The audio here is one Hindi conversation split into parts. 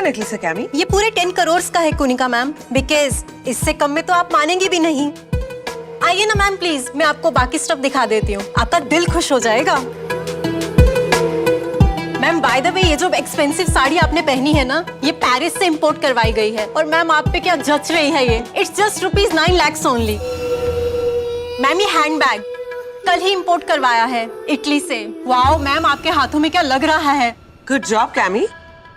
नेकलेस है कैमी? ये पूरे 10 करोड़ का है कुनिका मैम, बिकॉज इससे कम में तो आप मानेंगी भी नहीं। आइए ना मैम प्लीज, मैं आपको बाकी स्टफ दिखा देती हूँ, आपका दिल खुश हो जाएगा। मैम बाय द वे, ये जो एक्सपेंसिव साड़ी आपने पहनी है ना, ये पेरिस से इंपोर्ट करवाई गई है। और मैम आप पे क्या जच रही है ये, it's just ₹9 lakhs only. Ma'am ये हैंड बैग कल ही इंपोर्ट करवाया है इटली से। वाओ मैम, आपके हाथों में क्या लग रहा है? Good job chemo.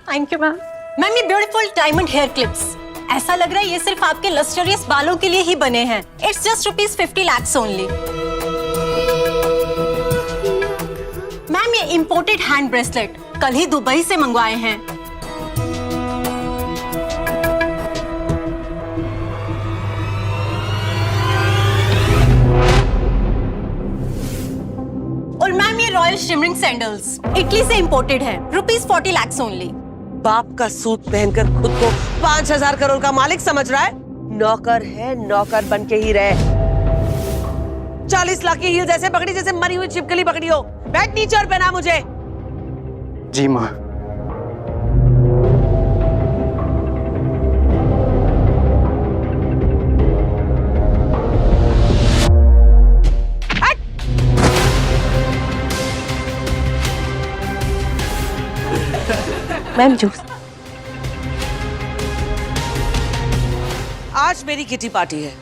Thank you ma'am. Ma'am ये ब्यूटीफुल डायमंड हेयर क्लिप्स, ऐसा लग रहा है ये सिर्फ आपके लस्टरियस बालों के लिए ही बने हैं। It's just ₹50 lakhs only. Ma'am ये इंपोर्टेड हैंड ब्रेसलेट कल ही दुबई से मंगवाए हैं। और मैम ये रॉयल शिमरिंग सैंडल्स इटली से इंपोर्टेड है, ₹40 lakhs ओनली। बाप का सूट पहनकर खुद को 5,000 करोड़ का मालिक समझ रहा है? नौकर है, नौकर बन के ही रहे। 40 लाख की हील्स ऐसे पकड़ी जैसे मरी हुई छिपकली पकड़ी हो। बैठ नीचे और पहना मुझे। जी माँ। Ma'am juice. आज मेरी किटी पार्टी है,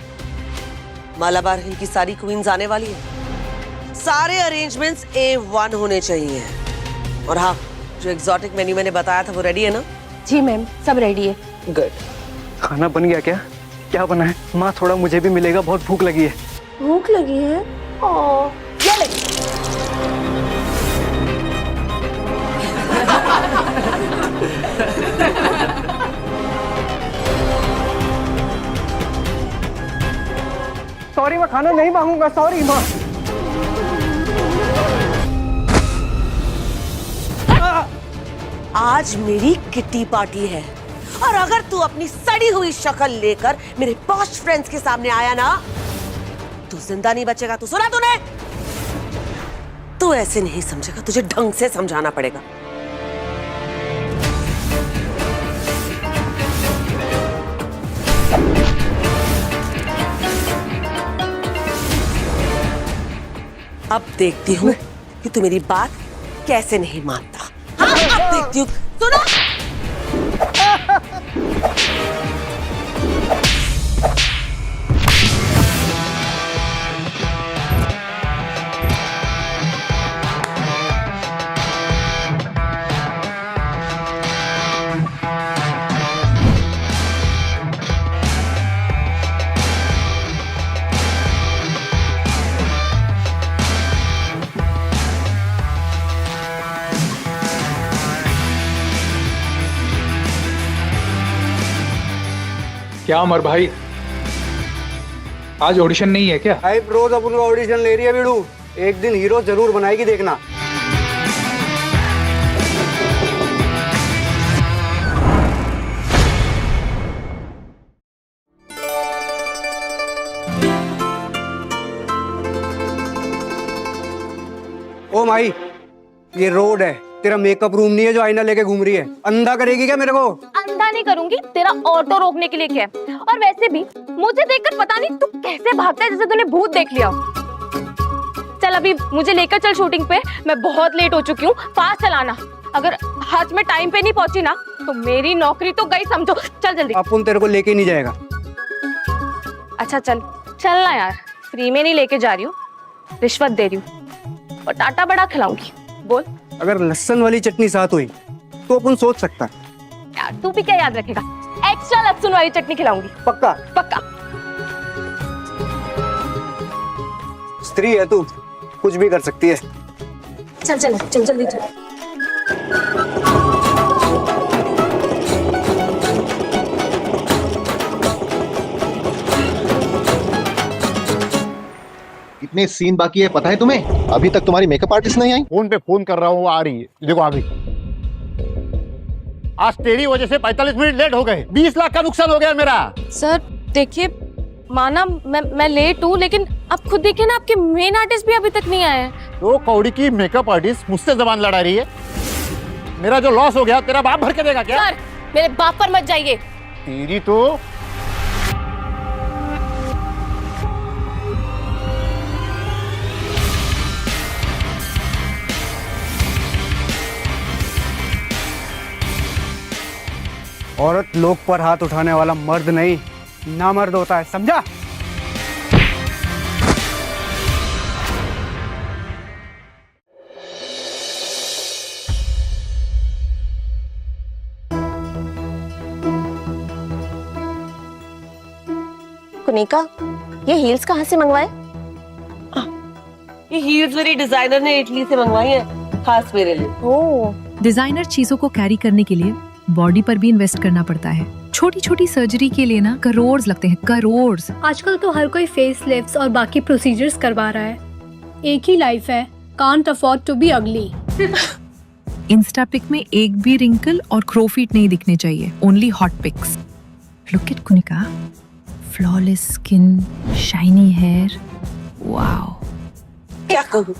मालाबार हिल की सारी क्वींस आने वाली है। सारे अरेंजमेंट्स A1 होने चाहिए। और हाँ, जो एग्जॉटिक मेन्यू मैंने बताया था वो रेडी है ना? जी मैम, सब रेडी है। गुड। खाना बन गया क्या? क्या बना है? माँ थोड़ा मुझे भी मिलेगा, बहुत भूख लगी है। भूख लगी है? ओह, ये ले। सॉरी, मैं खाना नहीं मांगूंगा। सॉरी माँ। आज मेरी किट्टी पार्टी है और अगर तू अपनी सड़ी हुई शक्ल लेकर मेरे पॉश फ्रेंड्स के सामने आया ना, तू जिंदा नहीं बचेगा। तू सुना तूने? तू ऐसे नहीं समझेगा, तुझे ढंग से समझाना पड़ेगा। अब देखती हूँ कि तू मेरी बात कैसे नहीं मानता। हाँ, अब देखती हूँ। सुनो। क्या अमर भाई, आज ऑडिशन नहीं है क्या? भाई रोज अपन का ऑडिशन ले रही है बीड़ू, एक दिन हीरो जरूर बनाएगी, देखना। ओ माई, ये रोड है, तेरा मेकअप रूम नहीं है जो आईना लेके घूम रही है। अंधा करेगी क्या मेरे को? अंधा नहीं करूंगी, तेरा ऑटो रोकने के लिए क्या है? और वैसे भी मुझे देखकर पता नहीं तू कैसे भागता है जैसे तूने भूत देख लिया। चल अभी मुझे लेकर चल शूटिंग पे, मैं बहुत लेट हो चुकी हूँ। फास्ट चलाना, अगर हाथ में टाइम पे नहीं पहुंची ना तो मेरी नौकरी तो गई समझो। चल जल्दी। अपन तेरे को लेके नहीं जाएगा। अच्छा चल चलना यार, फ्री में नहीं लेके जा रही हूँ, रिश्वत दे रही हूँ और टाटा बड़ा खिलाऊंगी। बोल। अगर लहसुन वाली चटनी साथ हुई तो अपन सोच सकता है। यार तू भी क्या याद रखेगा, एक्स्ट्रा लहसुन वाली चटनी खिलाऊंगी। पक्का? पक्का। स्त्री है तू, कुछ भी कर सकती है। चल चल चल जल्दी चल। कितने सीन बाकी है पता है तुम्हें? अभी तक तुम्हारी मेकअप आर्टिस्ट नहीं आई। फोन पे फोन कर रहा हूँ, आ रही है, देखो आ गई। आज तेरी वजह से 45 मिनट लेट हो गए, 20 लाख का नुकसान हो गया मेरा। सर देखिए, माना मैं लेट हूँ, लेकिन आप खुद देखिए ना, आपके मेन आर्टिस्ट भी अभी तक नहीं आए हैं। तो कौड़ी की मेकअप आर्टिस्ट मुझसे जबान लड़ा रही है। मेरा जो लॉस हो गया तेरा बाप भर के देगा क्या? सर मेरे बाप पर मत जाइए। तेरी तो औरत लोग पर हाथ उठाने वाला मर्द नहीं, नामर्द होता है, समझा? कुनिका, ये हील्स कहाँ से मंगवाए? ये हील्स मेरी डिजाइनर ने इटली से मंगवाई है, खास मेरे लिए। ओह, डिजाइनर चीजों को कैरी करने के लिए बॉडी पर भी इन्वेस्ट करना पड़ता है। छोटी छोटी सर्जरी के लिए ना करोड़ लगते हैं, करोड़। आजकल तो हर कोई फेस लिफ्ट्स और बाकी प्रोसीजर्स करवा रहा है। एक ही लाइफ है, can't afford to be ugly. Insta pic में एक भी रिंकल और क्रोफीट नहीं दिखने चाहिए, only hot pics. Look at Kunika, flawless skin, shiny hair, wow. क्या कहूँ?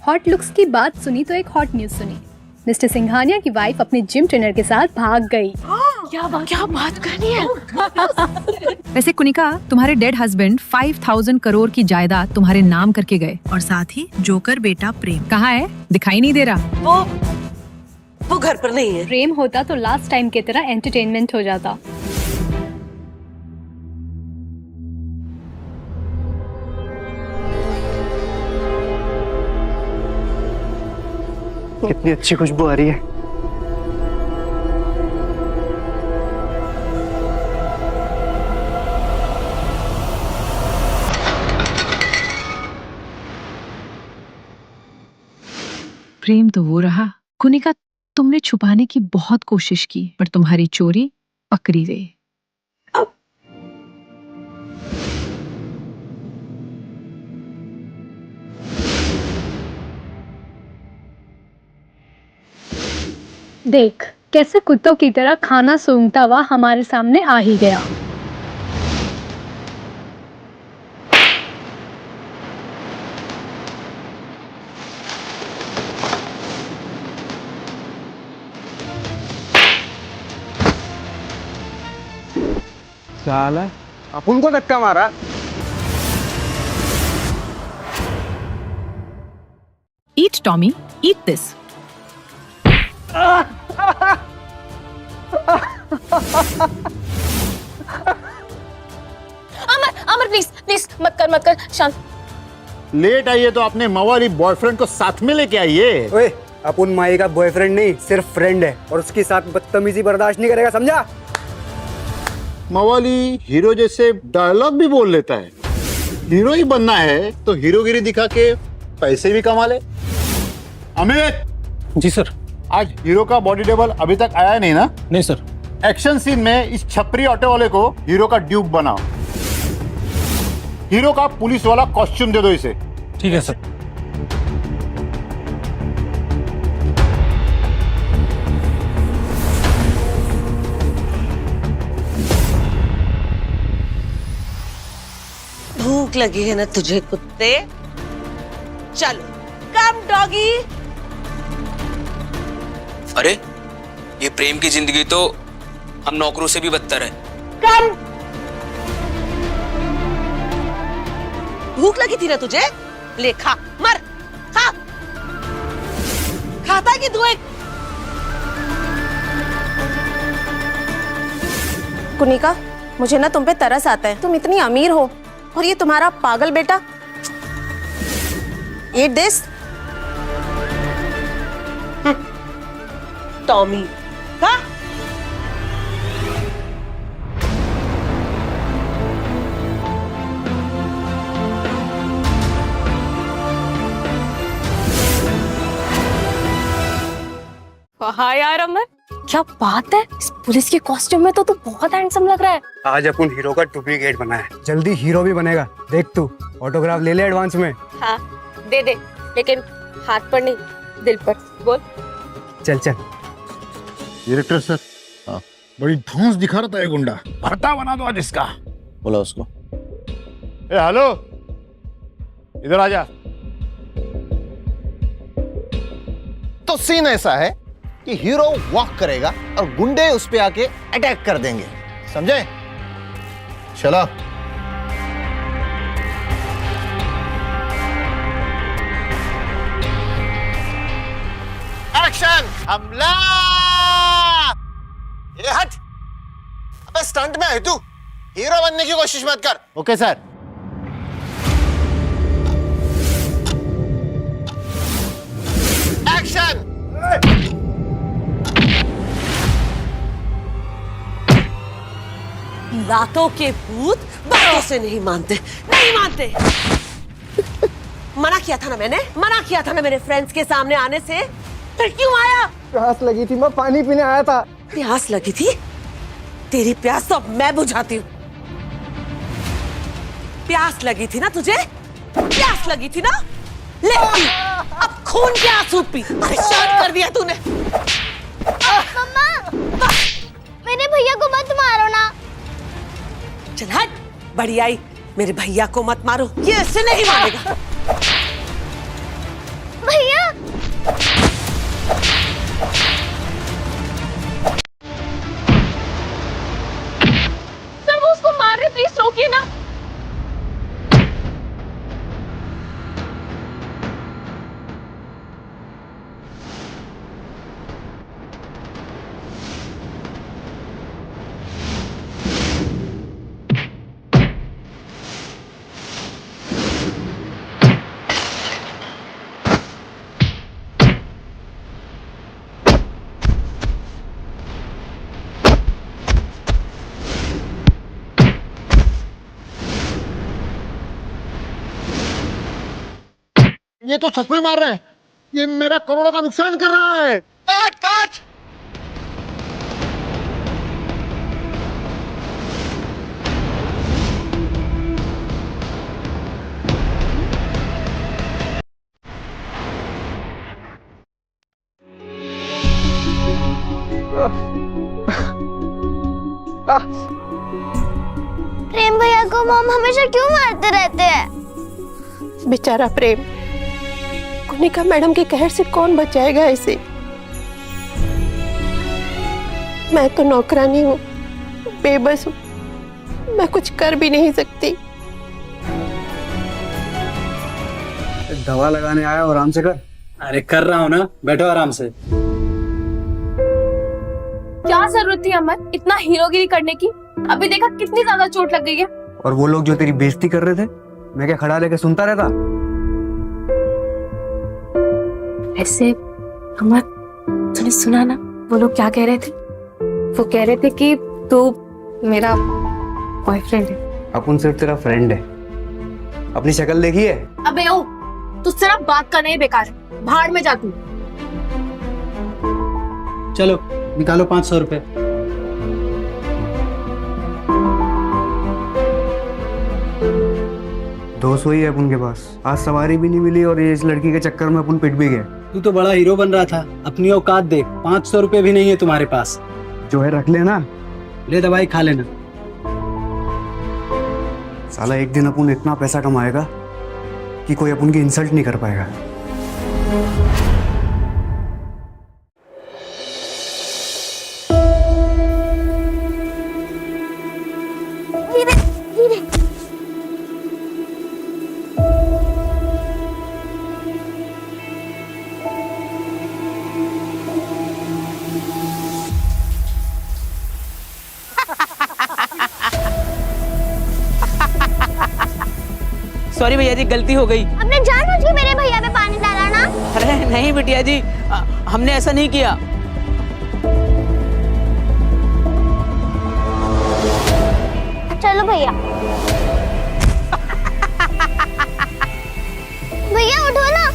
हॉट लुक्स की बात सुनी तो एक हॉट न्यूज सुनी। मिस्टर सिंघानिया की वाइफ अपने जिम ट्रेनर के साथ भाग गई। क्या बात करनी है? वैसे कुनिका, तुम्हारे डेड हस्बैंड 5000 करोड़ की जायदाद तुम्हारे नाम करके गए, और साथ ही जोकर बेटा प्रेम कहाँ है? दिखाई नहीं दे रहा। वो घर पर नहीं है। प्रेम होता तो लास्ट टाइम की तरह एंटरटेनमेंट हो जाता। कितनी अच्छी खुशबू आ रही है। प्रेम तो वो रहा। कुनिका, तुमने छुपाने की बहुत कोशिश की, पर तुम्हारी चोरी पकड़ी गई। देख कैसे कुत्तों की तरह खाना सूंघता हुआ हमारे सामने आ ही गया। साला अपन को धक्का मारा। Eat, Tommy, eat this. Amar please please मत कर शांत। लेट आइए तो अपने मवाली बॉयफ्रेंड को साथ में लेके आइए। ओए, अपन माई का बॉयफ्रेंड नहीं, सिर्फ फ्रेंड है, और उसके साथ बदतमीजी बर्दाश्त नहीं करेगा, समझा? मवाली हीरो जैसे डायलॉग भी बोल लेता है। हीरो ही बनना है तो हीरोगिरी दिखा के पैसे भी कमा ले। अमित जी सर। आज हीरो का बॉडी डबल अभी तक आया नहीं ना? नहीं सर। एक्शन सीन में इस छपरी ऑटो वाले को हीरो का ड्यूप बनाओ। हीरो का पुलिस वाला कॉस्ट्यूम दे दो इसे। ठीक है सर। भूख लगी है ना तुझे कुत्ते? चलो, कम डॉगी। अरे, ये प्रेम की जिंदगी तो हम नौकरों से भी बदतर है। कम। भूख लगी थी ना तुझे? ले खा, मर, खा। खाता है कि तू एक? कुनिका, मुझे ना तुम पे तरस आता है। तुम इतनी अमीर हो और ये तुम्हारा पागल बेटा। Eat this. टॉमी, खा। हाँ यार अमर, क्या बात है, इस पुलिस के कॉस्ट्यूम में तो तू बहुत हैंडसम लग रहा है। आज अपन हीरो का डुप्लीकेट बना है, जल्दी हीरो भी बनेगा। देख तू, ऑटोग्राफ ले ले एडवांस में। हाँ दे दे, लेकिन हाथ पर नहीं, दिल पर। बोल। चल चल। डायरेक्टर सर, बड़ी धौंस दिखा रहा था ये गुंडा। भरता बना दो आज इसका। बोला उसको। ए हेलो, इधर आ जा। तो सीन ऐसा है कि हीरो वॉक करेगा और गुंडे उस पे आके अटैक कर देंगे, समझे? चलो। एक्शन, हमला! ये हट! अबे स्टंट में है तू, हीरो बनने की कोशिश मत कर। Okay sir. एक्शन! लातों के भूत बातों से नहीं मानते, नहीं मानते। मना किया था ना मैंने, मना किया था ना मेरे फ्रेंड्स के सामने आने से, फिर क्यों आया? प्यास लगी थी, मैं पानी पीने आया था। प्यास लगी थी? तेरी प्यास तो अब मैं बुझाती हूँ। प्यास लगी थी ना तुझे? प्यास लगी थी ना? ले पी, अब खून के आंसू पी। परेशान कर दिया तूने। मम्मा, मेरे भैया को मत मारो ना। चल हट, बड़ी आई, मेरे भैया को मत मारो, ये ऐसे नहीं मारेगा। भैया, सर वो उसको मार रहे, प्लीज रोकिए ना। ये तो सच में मार रहे हैं, ये मेरा करोड़ों का नुकसान कर रहा है। काट काट! प्रेम भैया को मॉम हमेशा क्यों मारते रहते हैं? बेचारा प्रेम, कुनिका मैडम के कहर से कौन बचाएगा इसे? मैं तो नौकरानी हूँ, बेबस हूँ, मैं कुछ कर भी नहीं सकती। दवा लगाने आया, आराम से कर। अरे कर रहा हूँ ना, बैठो आराम से। क्या जरूरत थी अमर इतना हीरोगिरी करने की? अभी देखा कितनी ज्यादा चोट लग गई है। और वो लोग जो तेरी बेइज्जती कर रहे थे, मैं क्या खड़ा लेके सुनता रहता? ऐसे अमर, तूने सुना ना वो लोग क्या कह रहे थे? वो कह रहे थे कि तू मेरा बॉयफ्रेंड है। अपन सिर्फ तेरा फ्रेंड है। अपनी शक्ल देखी है? अबे ओ, तुझसे ना बात करना ही बेकार है, भाड़ में जा तू। चलो निकालो 500 रुपए। दो सौ ही है अपन के पास। आज सवारी भी नहीं मिली और ये इस लड़की के चक्कर में अपन पिट भी गए। तू तो बड़ा हीरो बन रहा था, अपनी औकात देख। 500 रुपए भी नहीं है तुम्हारे पास। जो है रख लेना। ले दवाई खा लेना। साला एक दिन अपन इतना पैसा कमाएगा कि कोई अपन की इंसल्ट नहीं कर पाएगा। सॉरी भैया जी, गलती हो गई। आपने जानबूझ के मेरे भैया पे पानी डाला ना? अरे नहीं बिटिया जी, हमने ऐसा नहीं किया। चलो भैया। भैया उठो ना।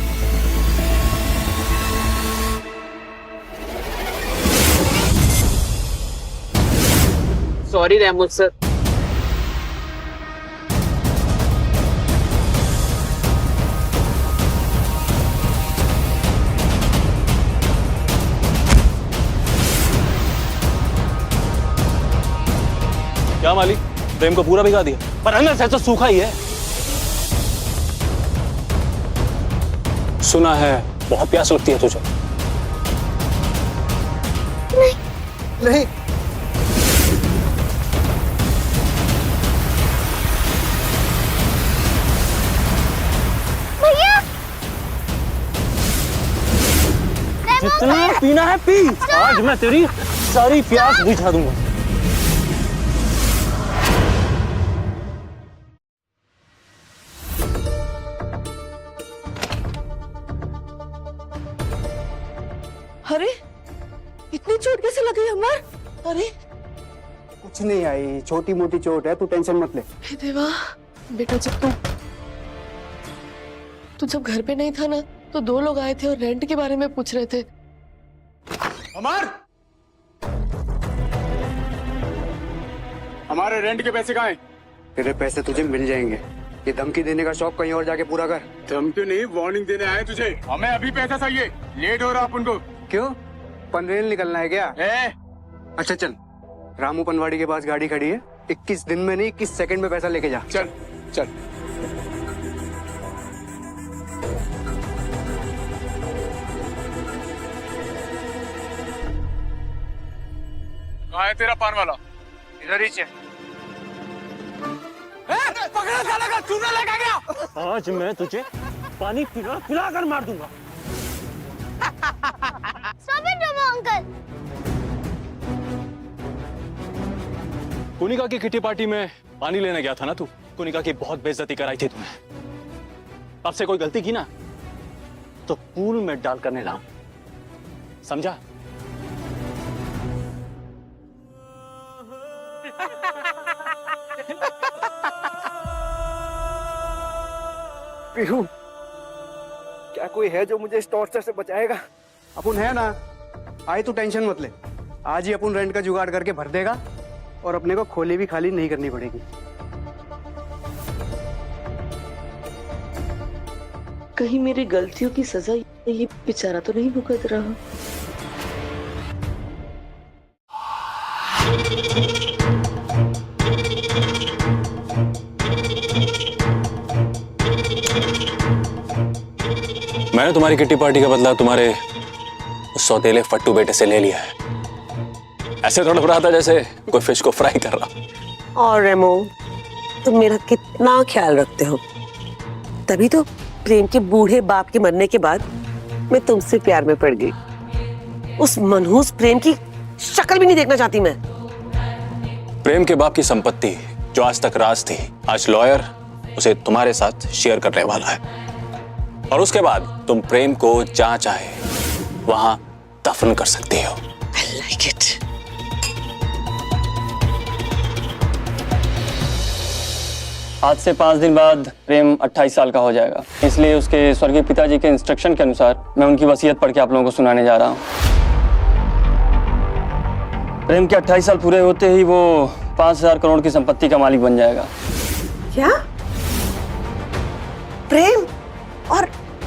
Sorry Rahmul sir. क्या मालिक, प्रेम को पूरा भिगा दिया, पर अंदर से तो सूखा ही है। सुना है बहुत प्यास लगती है तुझे। नहीं भैया जितना पीना है पी, आज मैं तेरी सारी प्यास बुझा दूंगा। अरे इतनी चोट कैसे लगी अमर? अरे कुछ नहीं आई, छोटी मोटी चोट है, तू टेंशन मत ले। हे देवा, बेटा जब तू जब घर पे नहीं था ना, तो 2 लोग आए थे और रेंट के बारे में पूछ रहे थे। अमर, हमारे रेंट के पैसे कहाँ हैं? तेरे पैसे तुझे मिल जाएंगे। ये धमकी देने का शौक कहीं और जाके पूरा कर। धमकी नहीं, वार्निंग देने आए तुझे। हमें अभी पैसा चाहिए, लेट हो रहा अपन को। क्यों, पनवेल निकलना है क्या? अच्छा चल, रामू पनवाड़ी के पास गाड़ी खड़ी है, 21 दिन में नहीं 21 सेकंड में पैसा लेके जा। चल चल। कहाँ है तेरा पान वाला? इधर ही है। पकड़ा साला का चूना लेके गया। आज मैं तुझे पानी पिला कर मार दूंगा। अंकल, कुनिका की किटी पार्टी में पानी लेने गया था ना तू? कुनिका की बहुत बेइज्जती कराई थी तूने। अब से कोई गलती की ना तो पूल में डाल कर नहलाऊं, समझा? पीहू, क्या कोई है जो मुझे इस टॉर्चर से बचाएगा? अपन है ना, आई तू टेंशन मत ले। आज ही अपन रेंट का जुगाड़ करके भर देगा और अपने को खोली भी खाली नहीं करनी पड़ेगी। कहीं मेरी गलतियों की सजा ये बेचारा तो नहीं भुगत रहा। मैंने तुम्हारी किट्टी पार्टी का बदला तुम्हारे उस सौतेले फट्टू बेटे से ले लिया है। ऐसे तड़प रहा था जैसे कोई फिश को फ्राई कर रहा। और रेमो, तुम मेरा कितना ख्याल रखते हो, तभी तो प्रेम के बूढ़े बाप के मरने के बाद मैं तुमसे प्यार में पड़ गई। उस मनहूस प्रेम की शक्ल भी नहीं देखना चाहती मैं। प्रेम के बाप की संपत्ति जो आज तक राज थी, आज लॉयर उसे तुम्हारे साथ शेयर करने वाला है, और उसके बाद तुम प्रेम को जहां चाहे वहां दफन कर सकते हो। I like it. आज से 5 दिन बाद प्रेम 28 साल का हो जाएगा, इसलिए उसके स्वर्गीय पिताजी के इंस्ट्रक्शन के अनुसार मैं उनकी वसीयत पढ़ के आप लोगों को सुनाने जा रहा हूँ। प्रेम के 28 साल पूरे होते ही वो 5000 करोड़ की संपत्ति का मालिक बन जाएगा। क्या? प्रेम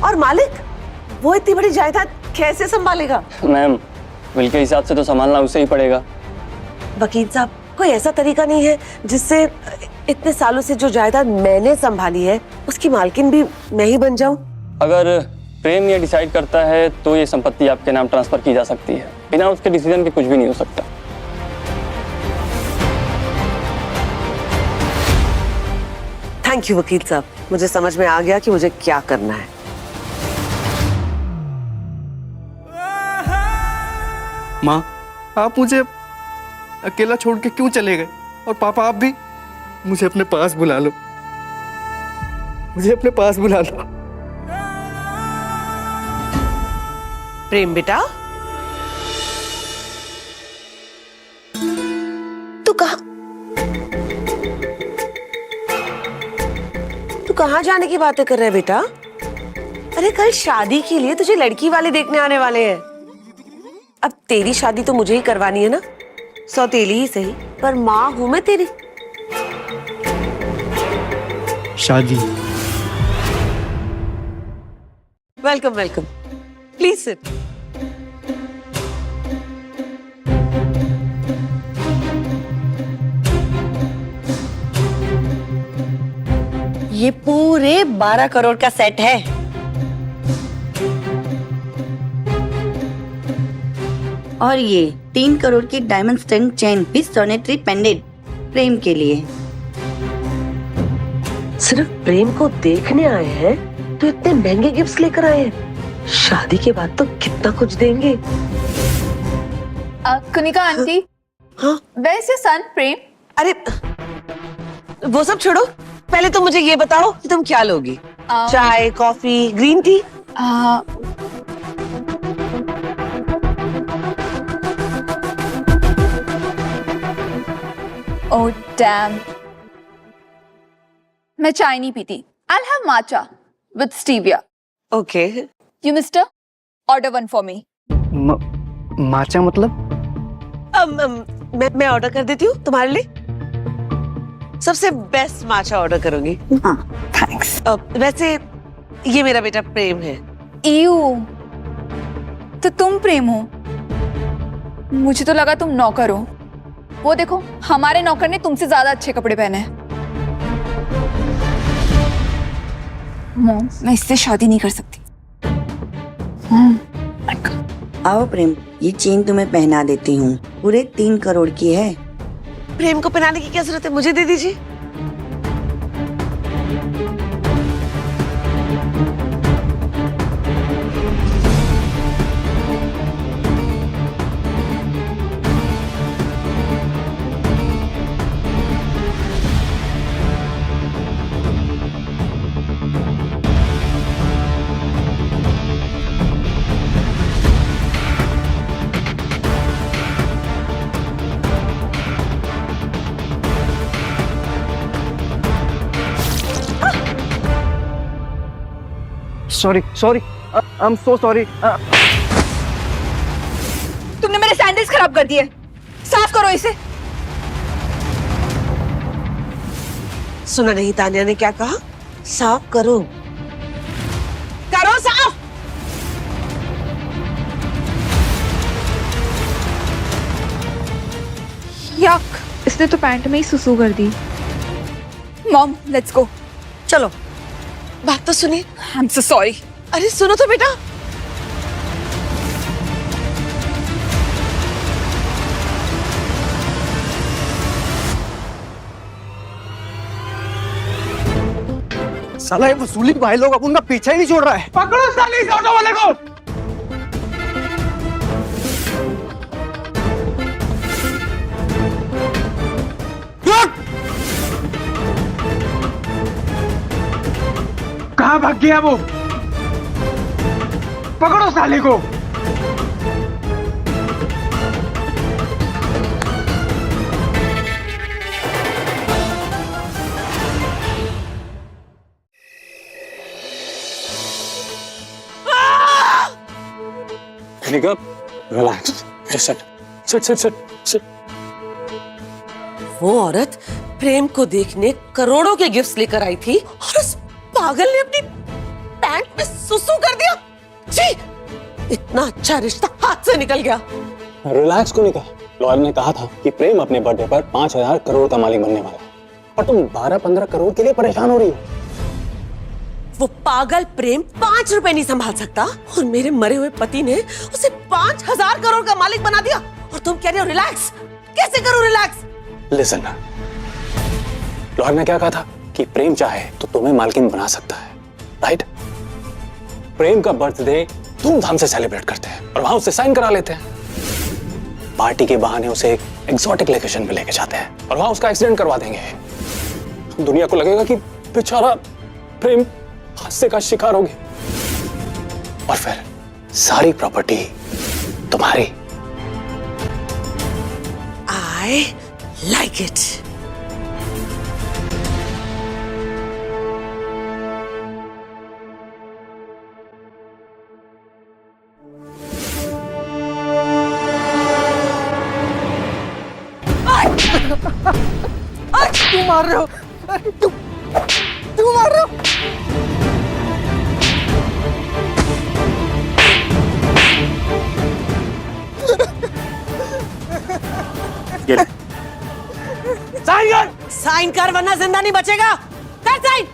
और मालिक? वो इतनी बड़ी जायदाद कैसे संभालेगा? मैम, बिल के हिसाब से तो संभालना उसे ही पड़ेगा। वकील साहब, कोई ऐसा तरीका नहीं है जिससे इतने सालों से जो जायदाद मैंने संभाली है उसकी मालकिन भी मैं ही बन जाऊं? अगर प्रेम ये डिसाइड करता है तो ये संपत्ति आपके नाम ट्रांसफर की जा सकती है। बिना उसके डिसीजन के कुछ भी नहीं हो सकता। थैंक यू वकील साहब, मुझे समझ में आ गया कि मुझे क्या करना है। माँ, आप मुझे अकेला छोड़ के क्यों चले गए? और पापा आप भी? मुझे अपने पास बुला लो, मुझे अपने पास बुला लो। प्रेम बेटा, तू कहाँ जाने की बातें कर रहे है बेटा? अरे कल शादी के लिए तुझे लड़की वाले देखने आने वाले हैं। अब तेरी शादी तो मुझे ही करवानी है ना, सौतेली ही सही, पर माँ हूं मैं तेरी। शादी? Welcome welcome, please sit. ये पूरे 12 करोड़ का सेट है। और ये 3 करोड़ की diamond stud chain with solitaire pendant Prem के लिए। सिर्फ प्रेम को देखने आए हैं तो इतने महंगे गिफ्ट्स लेकर आए हैं। शादी के बाद तो कितना कुछ देंगे। कुनिका आंटी, हाँ where is your son प्रेम? अरे वो सब छोड़ो, पहले तो मुझे ये बताओ कि तुम क्या लोगी? चाय, coffee, green tea? Oh damn, मैं चाय नहीं पीती। I'll have matcha with stevia. Okay. You mister, order one for me. माचा मतलब? मैं ऑर्डर कर देती हूँ तुम्हारे लिए। सबसे बेस्ट माचा ऑर्डर करूंगी। हाँ, थैंक्स। वैसे ये मेरा बेटा प्रेम है। Ew, तो तुम प्रेम हो? मुझे तो लगा तुम नौकर हो। वो देखो, हमारे नौकर ने तुमसे ज्यादा अच्छे कपड़े पहने हैं। मॉम, मैं इससे शादी नहीं कर सकती। आओ प्रेम, ये चेन तुम्हें पहना देती हूँ, पूरे 3 करोड़ की है। प्रेम को पहनाने की क्या जरूरत है, मुझे दे दीजिए। Sorry, I am so sorry. तुमने मेरे सैंडल्स खराब कर दिए। साफ करो इसे। सुना नहीं तानिया ने क्या कहा? साफ करो। करो साफ। यक, इसने तो पैंट में ही सुसु कर दी। Mom, let's go. चलो, बात तो सुनिए। I am so sorry. अरे सुनो तो बेटा। साला ये वसूली भाई लोग अपन का पीछा ही नहीं छोड़ रहा है। पकड़ो साली इस ऑटो वाले को। कहाँ भाग गया वो? पकड़ो साले को। Relax, sit. वो औरत प्रेम को देखने करोड़ों के गिफ्ट्स लेकर आई थी और उस पागल ने अपनी पैंट में सुसु कर दिया। जी, इतना अच्छा रिश्ता हाथ से निकल गया। रिलैक्स को निकल। लॉयर ने कहा था कि प्रेम अपने बर्थडे पर 5,000 करोड़ का मालिक बनने वाला है और तुम 12-15 करोड़ के लिए परेशान हो रही हो। वो पागल प्रेम 5 रुपए नहीं संभाल सकता और मेरे मरे हुए पति ने उसे 5,000 करोड़ का मालिक बना दिया और तुम कह रहे हो रिलैक्स? कैसे करूं रिलैक्स? लिसन, लॉयर ने क्या कहा था कि प्रेम चाहे तो तुम्हें मालकिन बना सकता है, राइट? प्रेम का बर्थडे धूमधाम से सेलिब्रेट करते हैं और वहां उसे साइन करा लेते हैं। पार्टी के बहाने उसे एक एक्सोटिक लोकेशन पे लेके जाते हैं और वहां उसका एक्सीडेंट करवा देंगे। दुनिया को लगेगा कि बेचारा प्रेम हादसे का शिकार हो गया और फिर सारी प्रॉपर्टी तुम्हारी। I like it. तू मार रहे हो? तू मार रहे हो? साइन कर वरना जिंदा नहीं बचेगा। कर साइन।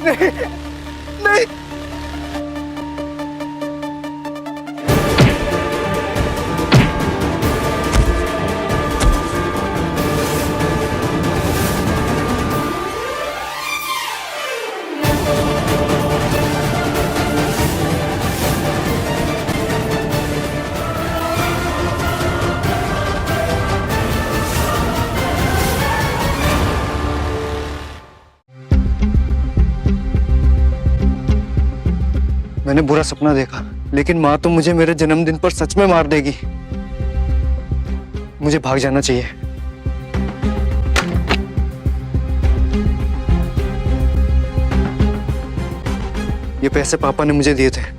नहीं नहीं। मैंने बुरा सपना देखा, लेकिन माँ तो मुझे मेरे जन्मदिन पर सच में मार देगी। मुझे भाग जाना चाहिए। ये पैसे पापा ने मुझे दिए थे।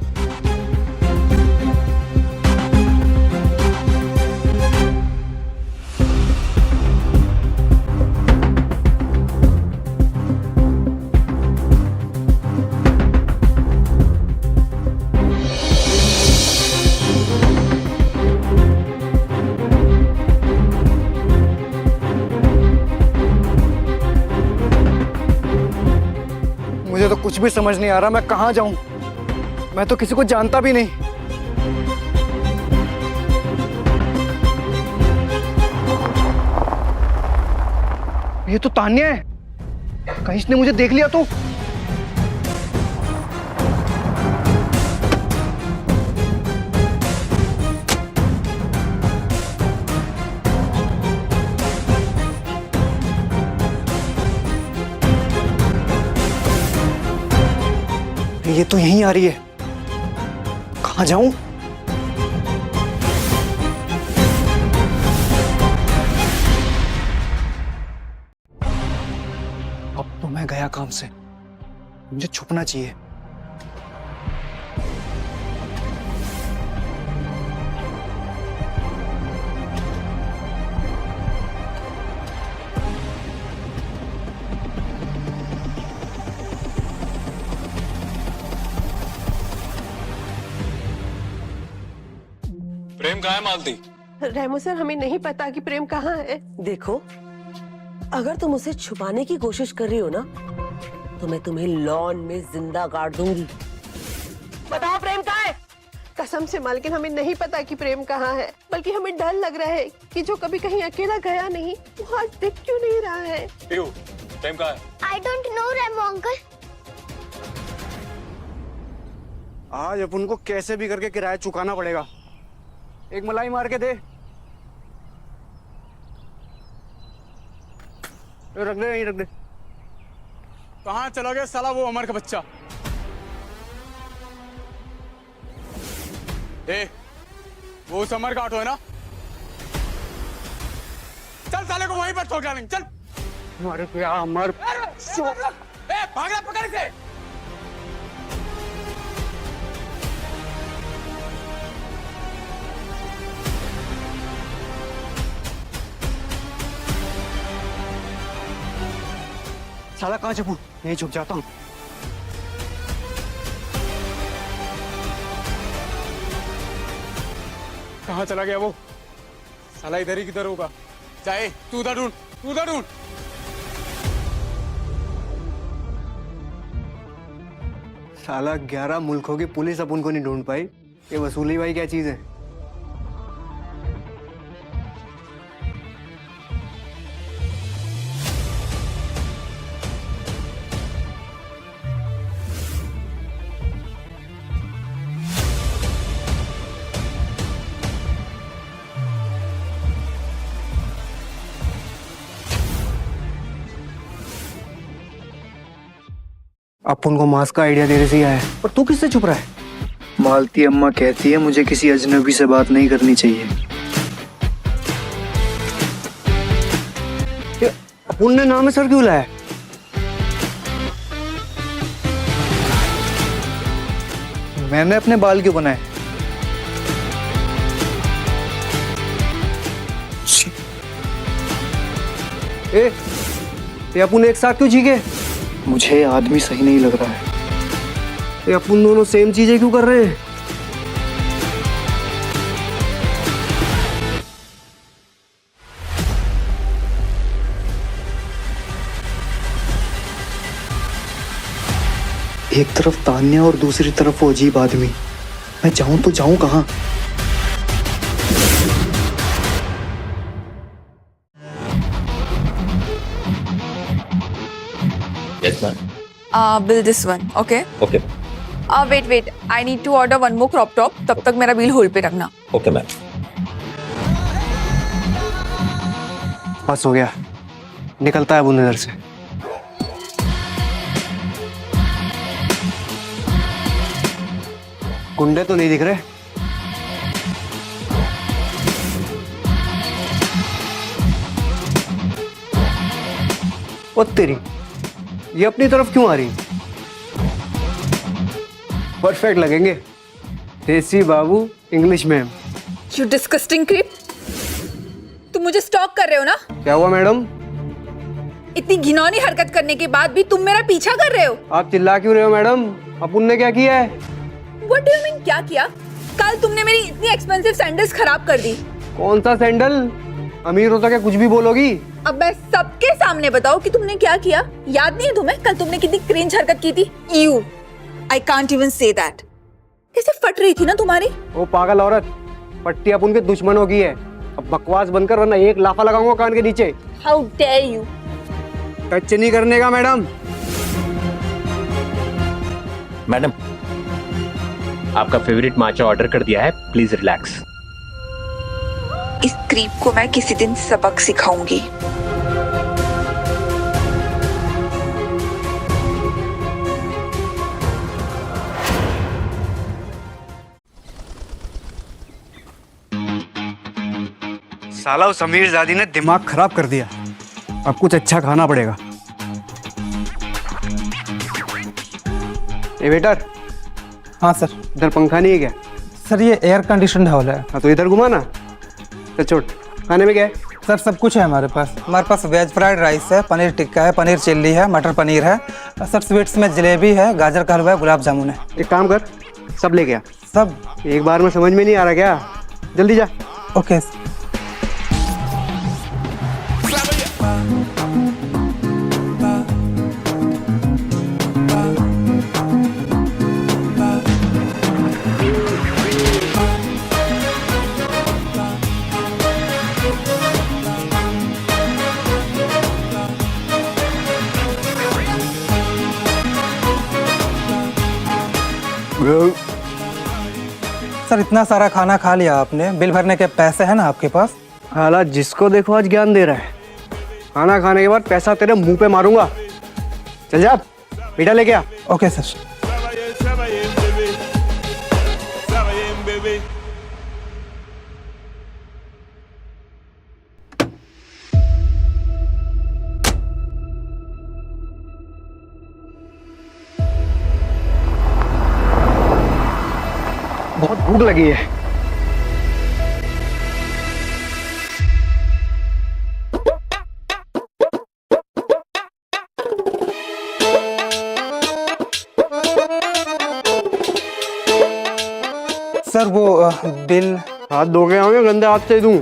मुझे तो कुछ भी समझ नहीं आ रहा, मैं कहाँ जाऊं? मैं तो किसी को जानता भी नहीं। ये तो तान्या है, कहीं इसने मुझे देख लिया तो। ये तो यहीं आ रही है, कहाँ जाऊं? अब तो मैं गया काम से, मुझे छुपना चाहिए। प्रेम कहाँ है मालती? रेमो सर, हमें नहीं पता कि प्रेम कहाँ है। देखो, अगर तुम उसे छुपाने की कोशिश कर रही हो ना, तो मैं तुम्हें लॉन में जिंदा गाड़ दूंगी। बताओ प्रेम कहाँ है? कसम से मालकिन, हमें नहीं पता कि प्रेम कहाँ है, बल्कि हमें डर लग रहा है कि जो कभी कहीं अकेला गया नहीं, वो आज दिख क्यों नहीं रहा है। प्रेम कहाँ है? I don't know Remo uncle. आज अपन को कैसे भी करके किराया चुकाना पड़ेगा। एक मलाई मार के दे। रख दे, यहीं रख दे। कहाँ चला गया साला वो अमर का बच्चा? वो उस अमर का ऑटो है ना? चल साले को वहीं पर ठोक डालेंगे, चल। अरे क्या अमर, भागना, पकड़ से। साला कहाँ छुपूं? यहीं छुप जाता हूँ। कहाँ चला गया वो साला? इधर ही किधर होगा। चाहे तू उधर ढूंढ, तू उधर ढूंढ। साला 11 मुल्कों की पुलिस अपन को नहीं ढूंढ पाई। ये वसूली भाई क्या चीज है? अपन को मास्क का आइडिया तेरे से ही आया है, पर तू किससे छुप रहा है? मालती अम्मा कहती है मुझे किसी अजनबी से बात नहीं करनी चाहिए। अपन ने नाम सर क्यों लाया? मैंने अपने बाल क्यों बनाए? ये अपन एक साथ क्यों चीखे? मुझे आदमी सही नहीं लग रहा है। ये अपन दोनों सेम चीजें क्यों कर रहे हैं? एक तरफ तान्या और दूसरी तरफ वो अजीब आदमी। मैं जाऊं तो जाऊं कहाँ? Yes, ma'am. Bill this one, okay? Okay. Wait, I need to order one more crop top, तब तक मेरा बिल होल्ड पे रखना। Okay, ma'am. बस हो गया, निकलता है बुन इधर से। गुंडे तो नहीं दिख रहे। ओ तेरी, ये अपनी तरफ क्यों आ रही? परफेक्ट लगेंगे, देसी बाबू, English ma'am. You disgusting creep, तुम मुझे स्टॉक कर रहे हो ना? क्या हुआ मैडम? इतनी घिनौनी हरकत करने के बाद भी तुम मेरा पीछा कर रहे हो? आप चिल्ला क्यों रहे हो मैडम? अपुन ने क्या किया है? What do you mean क्या किया? कल तुमने मेरी इतनी एक्सपेंसिव सैंडल्स खराब कर दी। कौन सा सैंडल? अमीर हो तो क्या कुछ भी बोलोगी? अब मैं सबके सामने बताओ कि तुमने क्या किया? याद नहीं है तुम्हें कल तुमने कितनी क्रिंज हरकत की थी? You, I can't even say that. कैसे फट रही थी ना तुम्हारी? वो पागल औरत, पट्टी अपुन के दुश्मनों की है। अब बकवास बंद कर वरना एक लाफा लगाऊंगा कान के नीचे। How dare you? टच नहीं करने का मैडम। मैडम, आपका फेवरेट माचा ऑर्डर कर दिया है, प्लीज रिलैक्स। इस क्रीप को मैं किसी दिन सबक सिखाऊंगी। साला उस अमीर जादी ने दिमाग खराब कर दिया। अब कुछ अच्छा खाना पड़ेगा। ए वेटर। हाँ सर। इधर पंखा नहीं है क्या? सर ये एयर कंडीशन हॉल है। हाँ तो इधर घुमा ना। चल छोड़, खाने में क्या है? सर सब कुछ है हमारे पास वेज फ्राइड राइस है, पनीर टिक्का है, पनीर चिल्ली है, मटर पनीर है। सर स्वीट्स में जलेबी है, गाजर का हलवा है, गुलाब जामुन है। एक काम कर, सब लेके आ। सब एक बार में समझ में नहीं आ रहा क्या? जल्दी जा। ओके। सर इतना सारा खाना खा लिया आपने, बिल भरने के पैसे हैं ना आपके पास? साला जिसको देखो आज ज्ञान दे रहा है। खाना खाने के बाद पैसा तेरे मुंह पे मारूंगा। चल जा, बेटा लेके आ। Okay sir. बहुत भूख लगी है। सर वो बिल। हाथ धो के आओगे, गंदे हाथ से दूं।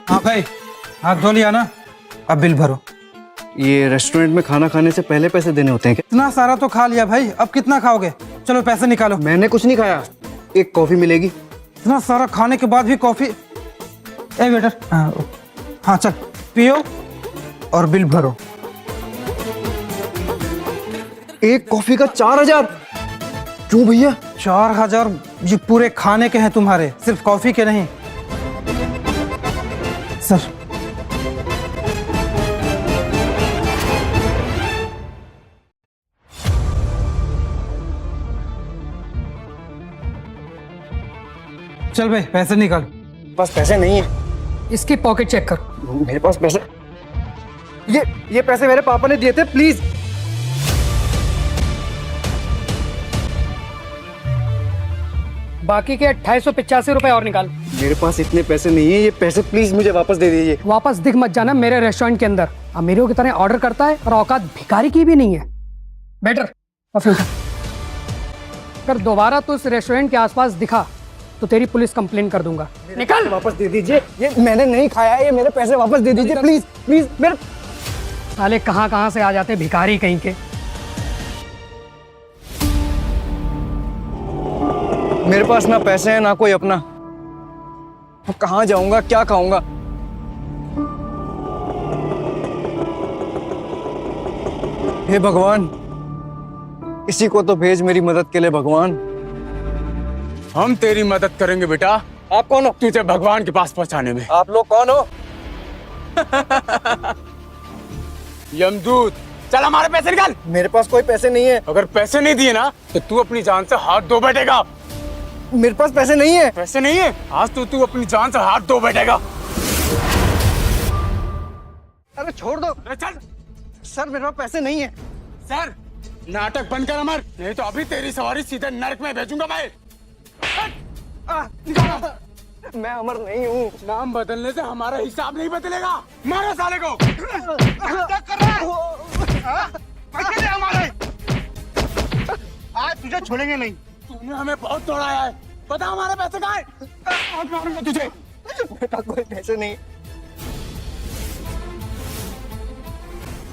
हाँ भाई, हाथ धो लिया ना, अब बिल भरो। ये रेस्टोरेंट में खाना खाने से पहले पैसे देने होते हैं क्या? इतना सारा तो खा लिया भाई, अब कितना खाओगे? चलो पैसे निकालो। मैंने कुछ नहीं खाया। एक कॉफी मिलेगी। इतना सारा खाने के बाद भी कॉफी? ए वेटर, हाँ चल पियो और बिल भरो। एक कॉफी का 4000? क्यों भैया? 4000 ये पूरे खाने के हैं तुम्हारे, सिर्फ कॉफी के नहीं। सर चल भाई पैसे निकाल। बस पैसे नहीं है। इसकी पॉकेट चेक कर। मेरे पास पैसे, ये पैसे मेरे पापा ने दिए थे, प्लीज। बाकी के 2885 रुपए और निकाल। मेरे पास इतने पैसे नहीं है, ये पैसे प्लीज मुझे वापस दे दीजिए। वापस दिख मत जाना मेरे रेस्टोरेंट के अंदर। अमीरों की तरह ऑर्डर करता है और औकात भिखारी की भी नहीं है। बेटर अगर दोबारा तू इस रेस्टोरेंट के आसपास दिखा तो तेरी पुलिस कंप्लेन कर दूंगा। निकल। वापस दे दीजिए, ये मैंने नहीं खाया है, ये मेरे पैसे वापस दे दीजिए प्लीज प्लीज। मेरे साले कहां से आ जाते भिखारी कहीं के। मेरे पास ना पैसे हैं ना कोई अपना। अब कहाँ जाऊंगा, क्या खाऊंगा? हे भगवान, इसी को तो भेज मेरी मदद के लिए भगवान। हम तेरी मदद करेंगे बेटा। आप कौन हो? तुझे भगवान के पास पहुंचाने में। आप लोग कौन हो? यमदूत, चल हमारे पैसे निकाल। मेरे पास कोई पैसे नहीं है। अगर पैसे नहीं दिए ना तो तू अपनी जान से हाथ धो बैठेगा। मेरे पास पैसे नहीं है। पैसे नहीं है? आज तो तू अपनी जान से हाथ धो बैठेगा। अरे छोड़ दो। चल। सर मेरे पास पैसे नहीं है। सर नाटक बंद कर अमर, नहीं तो अभी तेरी सवारी सीधे नरक में भेजूंगा मैं। मैं अमर नहीं हूँ। नाम बदलने से हमारा हिसाब नहीं बदलेगा। मारो साले को। आज तुझे छोड़ेंगे नहीं। तूने हमें बहुत दौड़ाया है, पता हमारे पैसे कहाँ हैं? आज मारूंगा तुझे। बेटा कोई पैसे नहीं।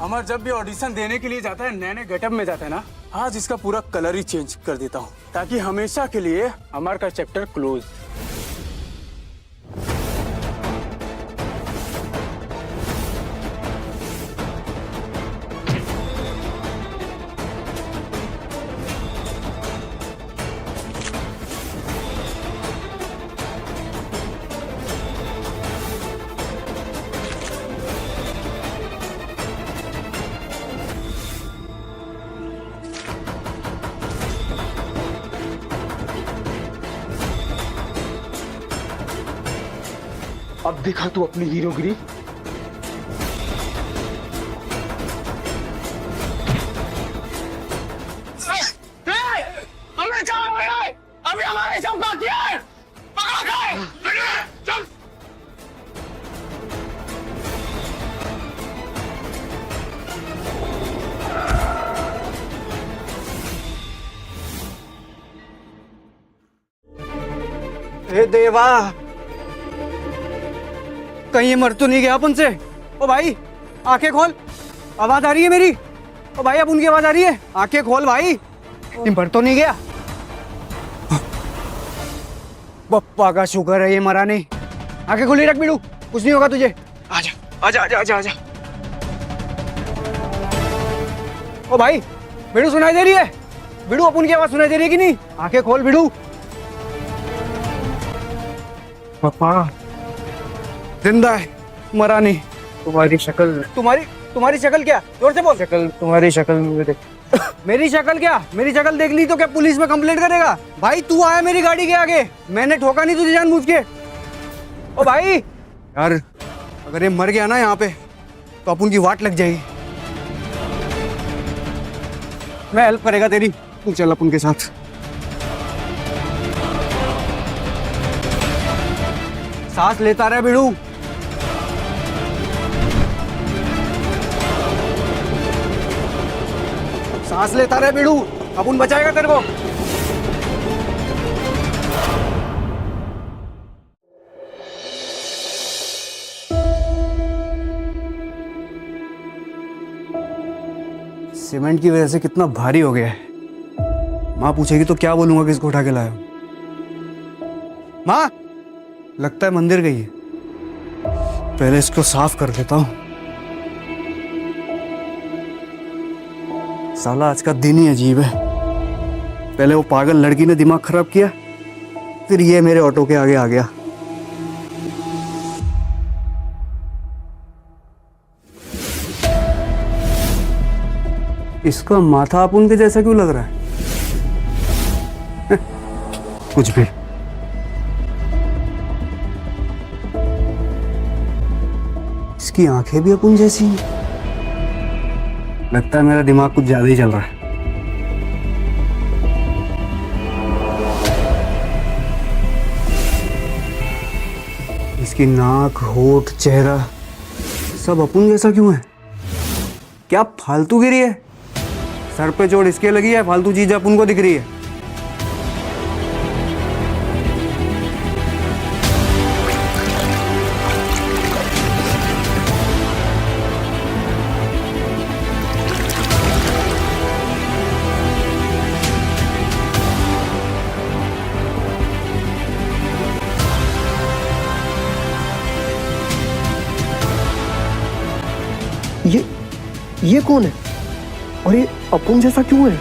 अमर जब भी ऑडिशन देने के लिए जाता है नए नए गेटअप में जाता है ना, आज इसका पूरा कलर ही चेंज कर देता हूँ ताकि हमेशा के लिए अमर का चैप्टर क्लोज। अब दिखा तू अपनी हीरोगिरी। अभी हमारे सब का किया है। चल। हे देवा, कहीं ये मर तो नहीं गया अपन से? ओ भाई आंखें खोल, आवाज आ रही है मेरी। ओ भाई अब उनकी आवाज आ रही है, आंखें खोल भाई। ये मर तो नहीं गया? बप्पा का शुक्र है ये मरा नहीं। आंखें खुली रख बिड़ू, कुछ नहीं होगा तुझे। आजा आजा आजा आजा आजा। ओ भाई बिड़ू सुनाई दे रही है? बिड़ू अपन की आवाज सुनाई दे रही है कि नहीं? आंखें खोल बिड़ू। पप्पा जिंदा है, मरा नहीं। तुम्हारी शक्ल, तुम्हारी शक्ल क्या? जोर से बोल। शक्ल, तुम्हारी शक्ल देख। मेरी शक्ल क्या? मेरी शक्ल देख ली तो क्या पुलिस में कंप्लेंट करेगा? भाई तू आया मेरी गाड़ी के आगे, मैंने ठोका नहीं तुझे जानबूझ के। ओ भाई यार, अगर ये मर गया ना यहाँ पे तो अपन की वाट लग जाएगी। मैं हेल्प करेगा तेरी, तू चल अपन के साथ। सांस लेता रहे बिड़ू। सांस लेता रहे बिड़ू, अपन बचाएगा तेरे को। सीमेंट की वजह से कितना भारी हो गया है। माँ पूछेगी तो क्या बोलूंगा किसको उठा के लाया? माँ लगता है मंदिर गई है, पहले इसको साफ कर देता हूं। साला आज का दिन ही अजीब है। पहले वो पागल लड़की ने दिमाग खराब किया, फिर ये मेरे ऑटो के आगे आ गया। इसका माथा अपुन के जैसा क्यों लग रहा है? कुछ भी। इसकी आंखें भी अपन जैसी हैं। लगता है मेरा दिमाग कुछ ज्यादा ही चल रहा है। इसकी नाक, होठ, चेहरा सब अपन जैसा क्यों है? क्या फालतूगिरी है? सर पे चोट इसके लगी है, फालतू चीज अपन को दिख रही है। ये कौन है और ये अपन जैसा क्यों है?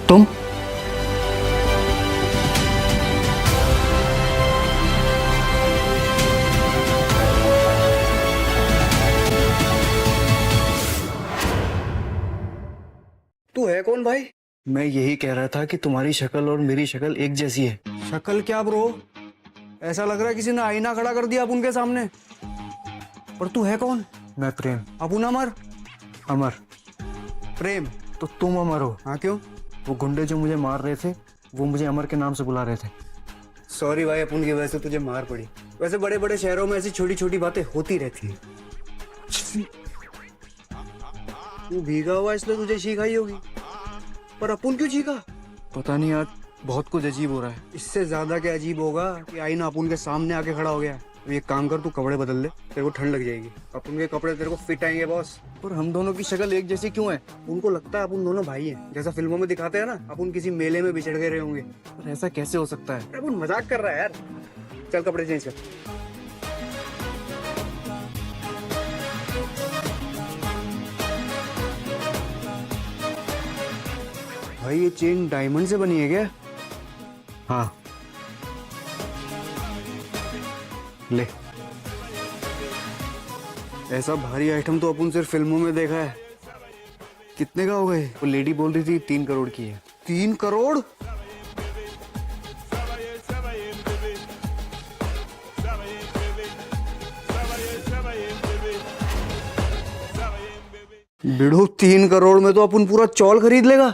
तुम तू है कौन भाई? मैं यही कह रहा था कि तुम्हारी शक्ल और मेरी शक्ल एक जैसी है। शक्ल क्या ब्रो, ऐसा लग रहा है किसी ने आईना खड़ा कर दिया अपन के सामने। पर तू है कौन? मैं प्रेम। अपन अमर? अमर। प्रेम तो तुम अमर हो? हाँ क्यों? वो गुंडे जो मुझे मार रहे थे वो मुझे अमर के नाम से बुला रहे थे। सॉरी भाई, अपन की वजह से तुझे मार पड़ी। वैसे बड़े बड़े शहरों में ऐसी छोटी छोटी बातें होती रहती है। तू भीगा हुआ इसलिए तुझे छींक आई होगी, पर अपन क्यों छींका? पता नहीं यार, बहुत कुछ अजीब हो रहा है। इससे ज्यादा क्या अजीब होगा कि आईना अपन के सामने आके खड़ा हो गया। तो एक काम कर, तू कपड़े बदल ले, तेरे को ठंड लग जाएगी। अपन के कपड़े तेरे को फिट आएंगे बॉस। पर हम दोनों की शक्ल एक जैसी क्यों है? उनको लगता है अपन दोनों भाई हैं, जैसा फिल्मों में दिखाते हैं ना, अपन किसी मेले में बिछड़ गए रहे होंगे। पर ऐसा कैसे हो सकता है? अपन मजाक कर रहा है यार। चल कपड़े चेंज कर। भाई ये चेन डायमंड से बनी है क्या? हाँ ले। ऐसा भारी आइटम तो अपन सिर्फ फिल्मों में देखा है। कितने का होगा ये? वो लेडी बोल रही थी 3 करोड़ की है। 3 करोड़? बिड़ू 3 करोड़ में तो अपन पूरा चौल खरीद लेगा।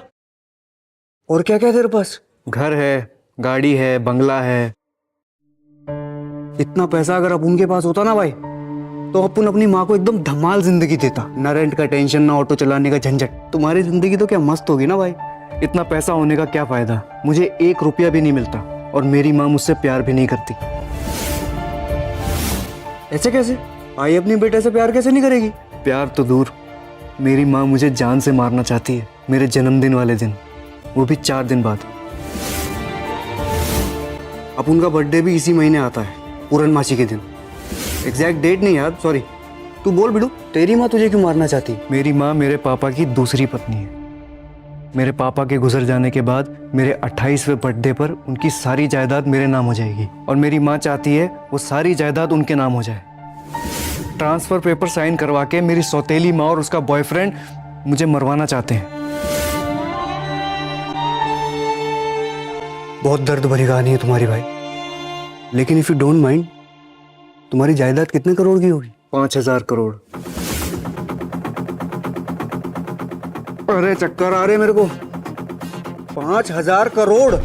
और क्या क्या तेरे पास? घर है, गाड़ी है, बंगला है। इतना पैसा अगर अपन के पास होता ना भाई, तो अपन अपनी माँ को एकदम धमाल जिंदगी देता। ना रेंट का टेंशन, ना ऑटो चलाने का झंझट। तुम्हारी जिंदगी तो क्या मस्त होगी ना भाई। इतना पैसा होने का क्या फायदा? मुझे 1 रुपया भी नहीं मिलता और मेरी माँ मुझसे प्यार भी नहीं करती। ऐसे कैसे? आई अपनी बेटे से प्यार कैसे नहीं करेगी? प्यार तो दूर, मेरी माँ मुझे जान से मारना चाहती है मेरे जन्मदिन वाले दिन, वो भी 4 दिन बाद। अब उनका बर्थडे भी इसी महीने आता है, पूर्णमासी के दिन। एग्जैक्ट डेट नहीं याद, सॉरी। तू बोल बिडू, तेरी माँ तुझे क्यों मारना चाहती? मेरी माँ मेरे पापा की दूसरी पत्नी है। मेरे पापा के गुजर जाने के बाद मेरे 28वें बर्थडे पर उनकी सारी जायदाद मेरे नाम हो जाएगी और मेरी माँ चाहती है वो सारी जायदाद उनके नाम हो जाए। ट्रांसफर पेपर साइन करवा के मेरी सौतेली माँ और उसका बॉयफ्रेंड मुझे मरवाना चाहते हैं। बहुत दर्द भरी कहानी है तुम्हारी भाई, लेकिन इफ यू डोंट माइंड, तुम्हारी जायदाद कितने करोड़ की होगी? 5000 करोड़। अरे चक्कर आ रहे मेरे को। 5000 करोड़?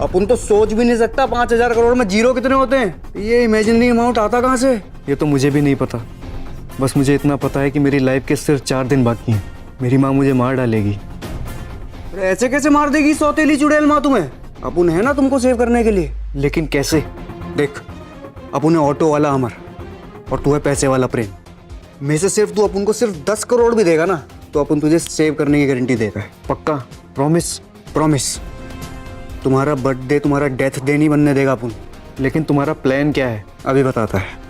अपन तो सोच भी नहीं सकता 5000 करोड़ में जीरो कितने होते हैं। ये इमेजिनरी अमाउंट आता कहाँ से? ये तो मुझे भी नहीं पता, बस मुझे इतना पता है कि मेरी लाइफ के सिर्फ 4 दिन बाकी हैं। मेरी माँ मुझे मार डालेगी। ऐसे कैसे मार देगी सौतेली चुड़ैल माँ तुम्हें? अपन है ना तुमको सेव करने के लिए। लेकिन कैसे? देख, अपन है ऑटो वाला अमर और तू है पैसे वाला प्रेम। में से सिर्फ तू अपन को सिर्फ 10 करोड़ भी देगा ना, तो अपन तुझे सेव करने की गारंटी देगा। पक्का? प्रॉमिस? प्रॉमिस। तुम्हारा बर्थडे तुम्हारा डेथ डे नहीं बनने देगा अपन। लेकिन तुम्हारा प्लान क्या है अभी बताता है।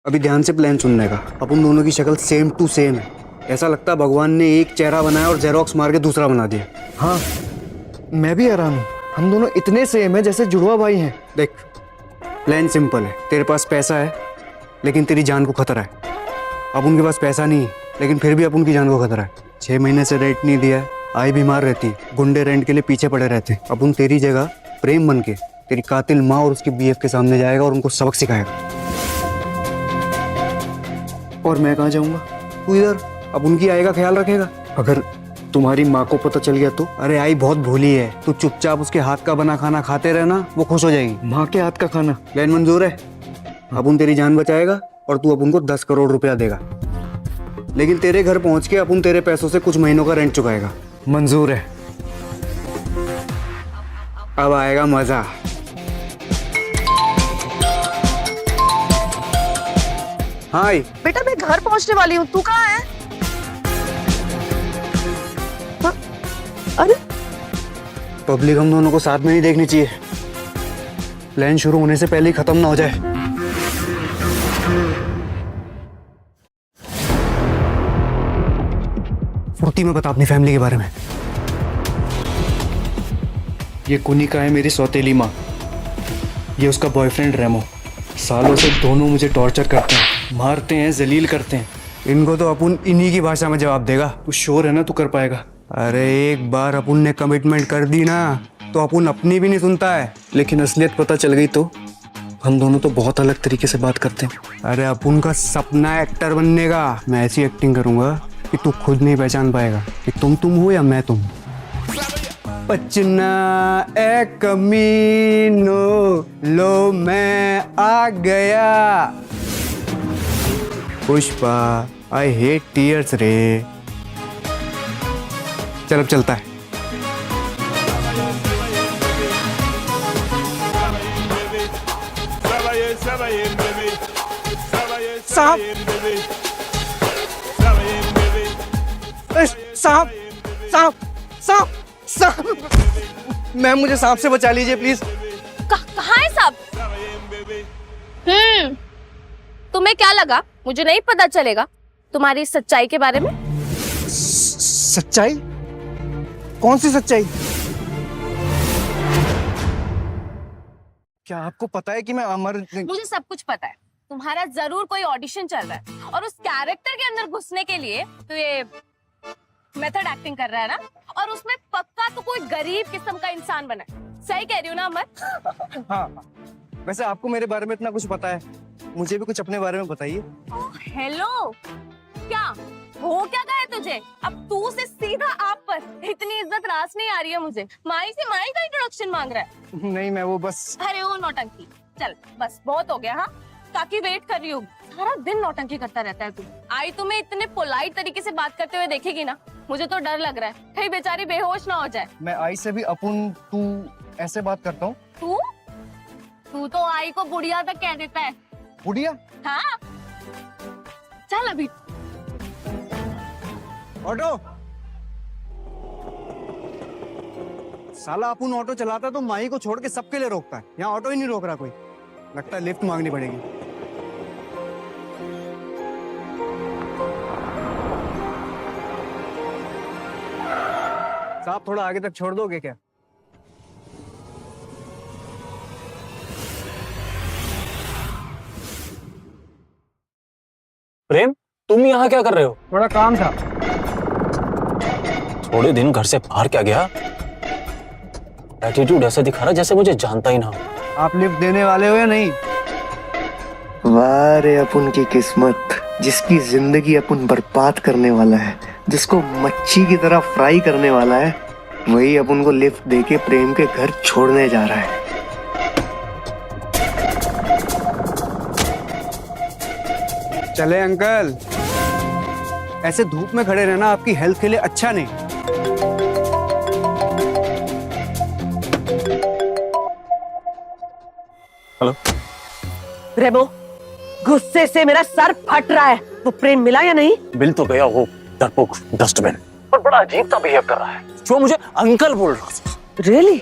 अभी ध्यान से प्लान सुनने का। अपन दोनों की शक्ल सेम टू सेम है। ऐसा लगता है भगवान ने एक चेहरा बनाया और जेरोक्स मार के दूसरा बना दिया। हाँ, मैं भी हैरान हूँ, हम दोनों इतने सेम है जैसे जुड़वा भाई हैं। देख, प्लान सिंपल है, तेरे पास पैसा है लेकिन तेरी जान को खतरा है। अब उनके पास पैसा नहीं है लेकिन फिर भी अब उनकी जान को खतरा है। 6 महीने से रेंट नहीं दिया है, आई बीमार रहती, गुंडे रेंट के लिए पीछे पड़े रहते। अब उन तेरी जगह प्रेम बन के तेरी कातिल माँ और उसकी बीएफ के सामने जाएगा और उनको सबक सिखाएगा। और मैं कहाँ जाऊंगा? तू इधर। अब उनकी आई का ख्याल रखेगा। अगर तुम्हारी माँ को पता चल गया तो? अरे आई बहुत भोली है, तू चुपचाप उसके हाथ का बना खाना खाते रहना, वो खुश हो जाएगी। माँ के हाथ का खाना? प्लान मंजूर है। अब उन तेरी जान बचाएगा और तू अब उनको 10 करोड़ रुपया देगा, लेकिन तेरे घर पहुंच के अपन तेरे पैसों से कुछ महीनों का रेंट चुकाएगा। मंजूर है। अब आएगा मजा। हाय बेटा, मैं घर पहुंचने वाली हूँ, तू कहाँ है? हाँ? अरे पब्लिक हम दोनों को साथ में नहीं देखनी चाहिए। प्लान शुरू होने से पहले ही खत्म ना हो जाए। फुर्ती में बता अपनी फैमिली के बारे में। ये कुनिका है मेरी सौतेली माँ, ये उसका बॉयफ्रेंड रेमो। सालों से दोनों मुझे टॉर्चर करते हैं, मारते हैं, जलील करते हैं। इनको तो अपन इन्हीं की भाषा में जवाब देगा। तू श्योर है ना तू कर पाएगा? अरे एक बार अपन ने कमिटमेंट कर दी ना तो अपन अपनी भी नहीं सुनता है। लेकिन असलियत पता चल गई तो? हम दोनों तो बहुत अलग तरीके से बात करते हैं। अरे अपन का सपना एक्टर बनने का। मैं ऐसी एक्टिंग करूंगा कि तू खुद नहीं पहचान पाएगा कि तुम हो या मैं तुम। पचना ए कमीनो, लो मैं आ गया। पुष्पा आई हेट टीयर्स रे। चल अब चलता है। साहब, साहब, साहब, साहब, साहब, मैम मुझे सांप से बचा लीजिए प्लीज। कहाँ है साहब? तुम्हें क्या लगा मुझे नहीं पता चलेगा तुम्हारी सच्चाई के बारे में? सच्चाई? कौन सी सच्चाई? क्या आपको पता है कि मैं अमर? मुझे सब कुछ पता है। तुम्हारा जरूर कोई ऑडिशन चल रहा है और उस कैरेक्टर के अंदर घुसने के लिए तो ये मेथड एक्टिंग कर रहा है ना, और उसमें पक्का तो कोई गरीब किस्म का इंसान बना है। सही कह रही हूँ ना अमर? हाँ, वैसे आपको मेरे बारे में इतना कुछ पता है, मुझे भी कुछ अपने बारे में बताइए। हेलो, क्या हो क्या गया तुझे? अब तू से सीधा आप पर इतनी इज्जत रास नहीं आ रही है मुझे। माई से माई का इंट्रोडक्शन मांग रहा है। नहीं, मैं वो बस। अरे वो नौटंकी, चल बस बहुत हो गया। हाँ, काकी वेट कर रही हूँ। सारा दिन नौटंकी करता रहता है तू। आई तुम्हें इतने पोलाइट तरीके से बात करते हुए देखेगी ना, मुझे तो डर लग रहा है कहीं बेचारी बेहोश ना हो जाए। मैं आई से भी अपन तू ऐसे बात करता हूँ। तू तो आई को बुढ़िया तक कह देता है। बुढ़िया? हाँ, चल अभी। ऑटो। साला अपन ऑटो चलाता तो माही को छोड़ के सबके लिए रोकता है, यहाँ ऑटो ही नहीं रोक रहा कोई। लगता है लिफ्ट मांगनी पड़ेगी। साहब थोड़ा आगे तक छोड़ दोगे क्या? प्रेम, तुम यहाँ क्या कर रहे हो? थोड़ा काम था। थोड़े दिन घर से बाहर क्या गया? एटीट्यूड ऐसा दिखा रहा जैसे मुझे जानता ही ना हो। आप लिफ्ट देने वाले हो या नहीं? वाह रे अपन की किस्मत, जिसकी जिंदगी अपन बर्बाद करने वाला है, जिसको मच्छी की तरह फ्राई करने वाला है, वही अपन को लिफ्ट देके प्रेम के घर छोड़ने जा रहा है। चले अंकल, ऐसे धूप में खड़े रहना आपकी हेल्थ के लिए अच्छा नहीं। हेलो रेमो, गुस्से से मेरा सर फट रहा है। वो प्रेम मिला या नहीं? बिल तो गया वो डरपोक डस्टबिन, और बड़ा अजीब सा बिहेव कर रहा है, जो मुझे अंकल बोल रहा था। रियली?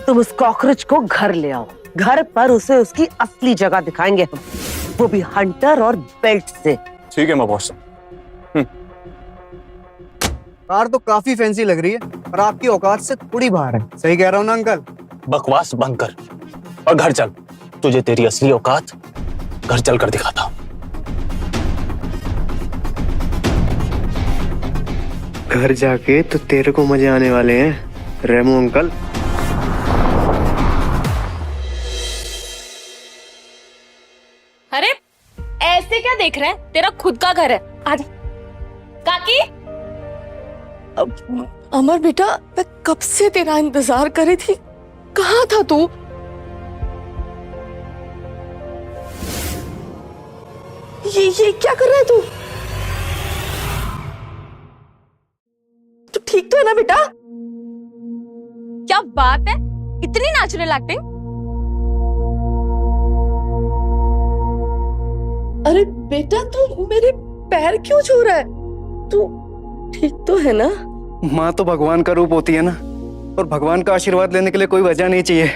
तुम उस कॉकरोच को घर ले आओ, घर पर उसे उसकी असली जगह दिखाएंगे हम, वो भी हंटर और बेल्ट से। ठीक है मैं बॉस। कार तो काफी फैंसी लग रही है, पर आपकी औकात से थोड़ी बाहर है। सही कह रहा हूँ ना अंकल? बकवास बंद कर और घर चल, तुझे तेरी असली औकात घर चल कर दिखाता हूं। घर जाके तो तेरे को मजे आने वाले हैं रेमो अंकल। अरे ऐसे क्या देख रहा है, तेरा खुद का घर है, आजा। काकी, अमर बेटा, मैं कब से तेरा इंतजार कर रही थी, कहाँ था तू? ये क्या कर रहा है तू? तू ठीक तो है ना बेटा? क्या बात है, इतनी नेचुरल एक्टिंग। अरे बेटा, तू मेरे पैर क्यों छू रहा है? तू ठीक तो है ना? माँ तो भगवान का रूप होती है ना, और भगवान का आशीर्वाद लेने के लिए कोई वजह नहीं चाहिए।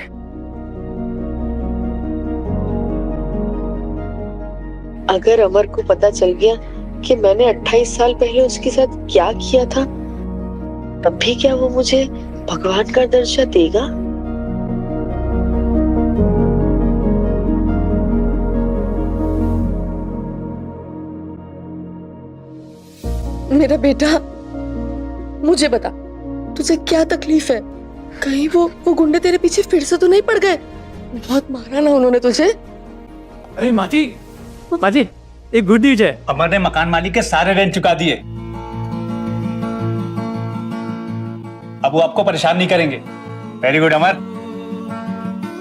अगर अमर को पता चल गया कि मैंने 28 साल पहले उसके साथ क्या किया था, तब भी क्या वो मुझे भगवान का दर्जा देगा? मेरा बेटा, मुझे बता, तुझे क्या तकलीफ है? कहीं वो गुंडे तेरे पीछे फिर से तो नहीं पड़ गए? बहुत मारा ना उन्होंने तुझे? अरे माजी, एक गुड न्यूज है। अमर ने मकान मालिक के सारे रेंट चुका दिए। अब वो आपको परेशान नहीं करेंगे। वेरी गुड अमर।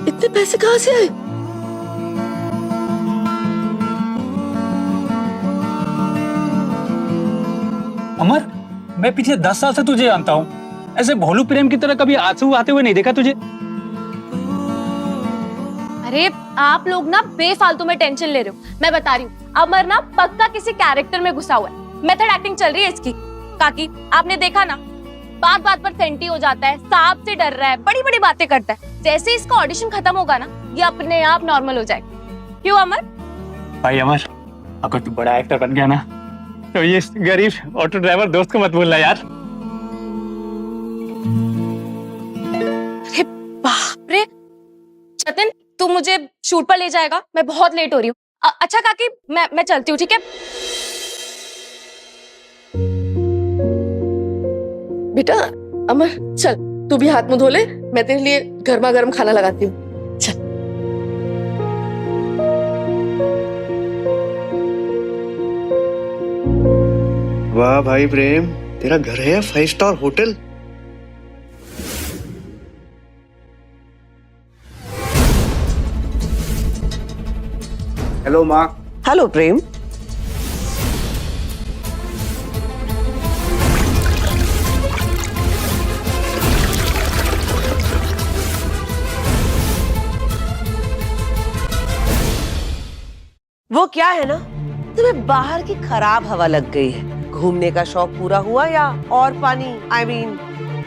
इतने पैसे कहाँ से आए? अमर, मैं पिछले 10 साल से तुझे जानता हूँ, ऐसे भोलू प्रेम की तरह कभी आंसू आते हुए नहीं देखा तुझे। अरे आप लोग ना बेफालतू में टेंशन ले रहे हो। मैं बता रही हूँ, अमर ना पक्का किसी कैरेक्टर में घुसा हुआ है। मेथड एक्टिंग चल रही है इसकी। काकी, आपने देखा ना, बात बात पर सेंटी हो जाता है, सांप से डर रहा है, बड़ी बड़ी बातें करता है। जैसे इसका ऑडिशन खत्म होगा ना, ये अपने आप नॉर्मल हो जाएगा। क्यों अमर? भाई अमर, अगर तू बड़ा एक्टर बन गया ना, तो ये गरीब ऑटो ड्राइवर दोस्त को मत भूलना यार। अरे बाप रे, जतिन तू मुझे शूट पर ले जाएगा? मैं बहुत लेट हो रही हूँ। अच्छा काकी, मैं चलती हूँ, ठीक है? बेटा अमर, चल तू भी हाथ मुंह धो ले, मैं तेरे लिए गर्मा गर्म खाना लगाती हूँ। चल। वाह भाई प्रेम, तेरा घर है 5 स्टार होटल। हेलो माँ। हेलो प्रेम। वो क्या है ना, तुम्हें बाहर की खराब हवा लग गई है। घूमने का शौक पूरा हुआ या और पानी, I mean,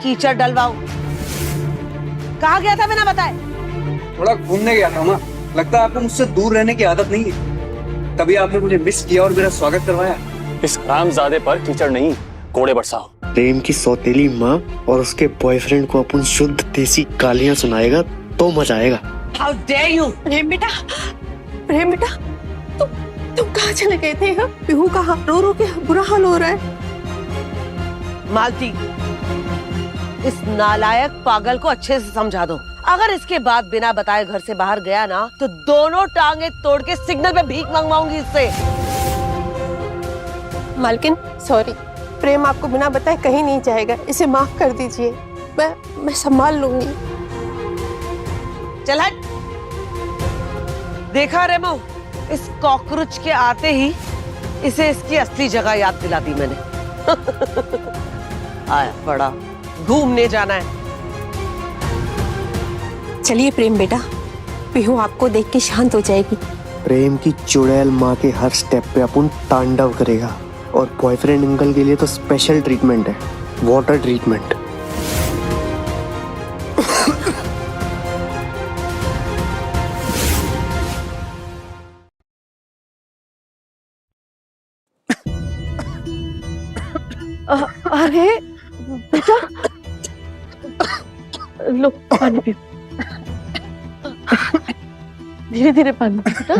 कीचड़ डलवाओ? कहाँ गया था बिना बताए? थोड़ा घूमने गया था माँ। लगता है आपको मुझसे दूर रहने की आदत नहीं है, तभी आपने मुझे मिस किया और मेरा स्वागत करवाया। इस हरामजादे पर कीचड़ नहीं, कोड़े बरसाओ। प्रेम की सौतेली माँ और उसके बॉयफ्रेंड को अपन शुद्ध देसी गालियां सुनाएगा तो मजा आएगा। How dare you? प्रेम बेटा, तुम कहाँ चले गए थे? पीहू कहाँ? रो रो के बुरा हाल हो रहा है। मालती, इस नालायक पागल को अच्छे से समझा दो। अगर इसके बाद बिना बताए घर से बाहर गया ना, तो दोनों टांगे तोड़ के सिग्नल पे भीख मंगवाऊंगी इससे। मालकिन सॉरी, प्रेम आपको बिना बताए कहीं नहीं जाएगा, इसे माफ कर दीजिए। मैं संभाल लूंगी। चल हट। देखा रेमो, इस कॉकरोच के आते ही इसे इसकी असली जगह याद दिला दी मैंने। आया बड़ा, घूमने जाना है। चलिए प्रेम बेटा, पीहू आपको देख के शांत हो जाएगी। प्रेम की चुड़ैल माँ के हर स्टेप पे अपन तांडव करेगा, और बॉयफ्रेंड अंकल के लिए तो स्पेशल ट्रीटमेंट है, वाटर ट्रीटमेंट। अरे बेटा, लो पानी पियो। धीरे धीरे पानी बेटा।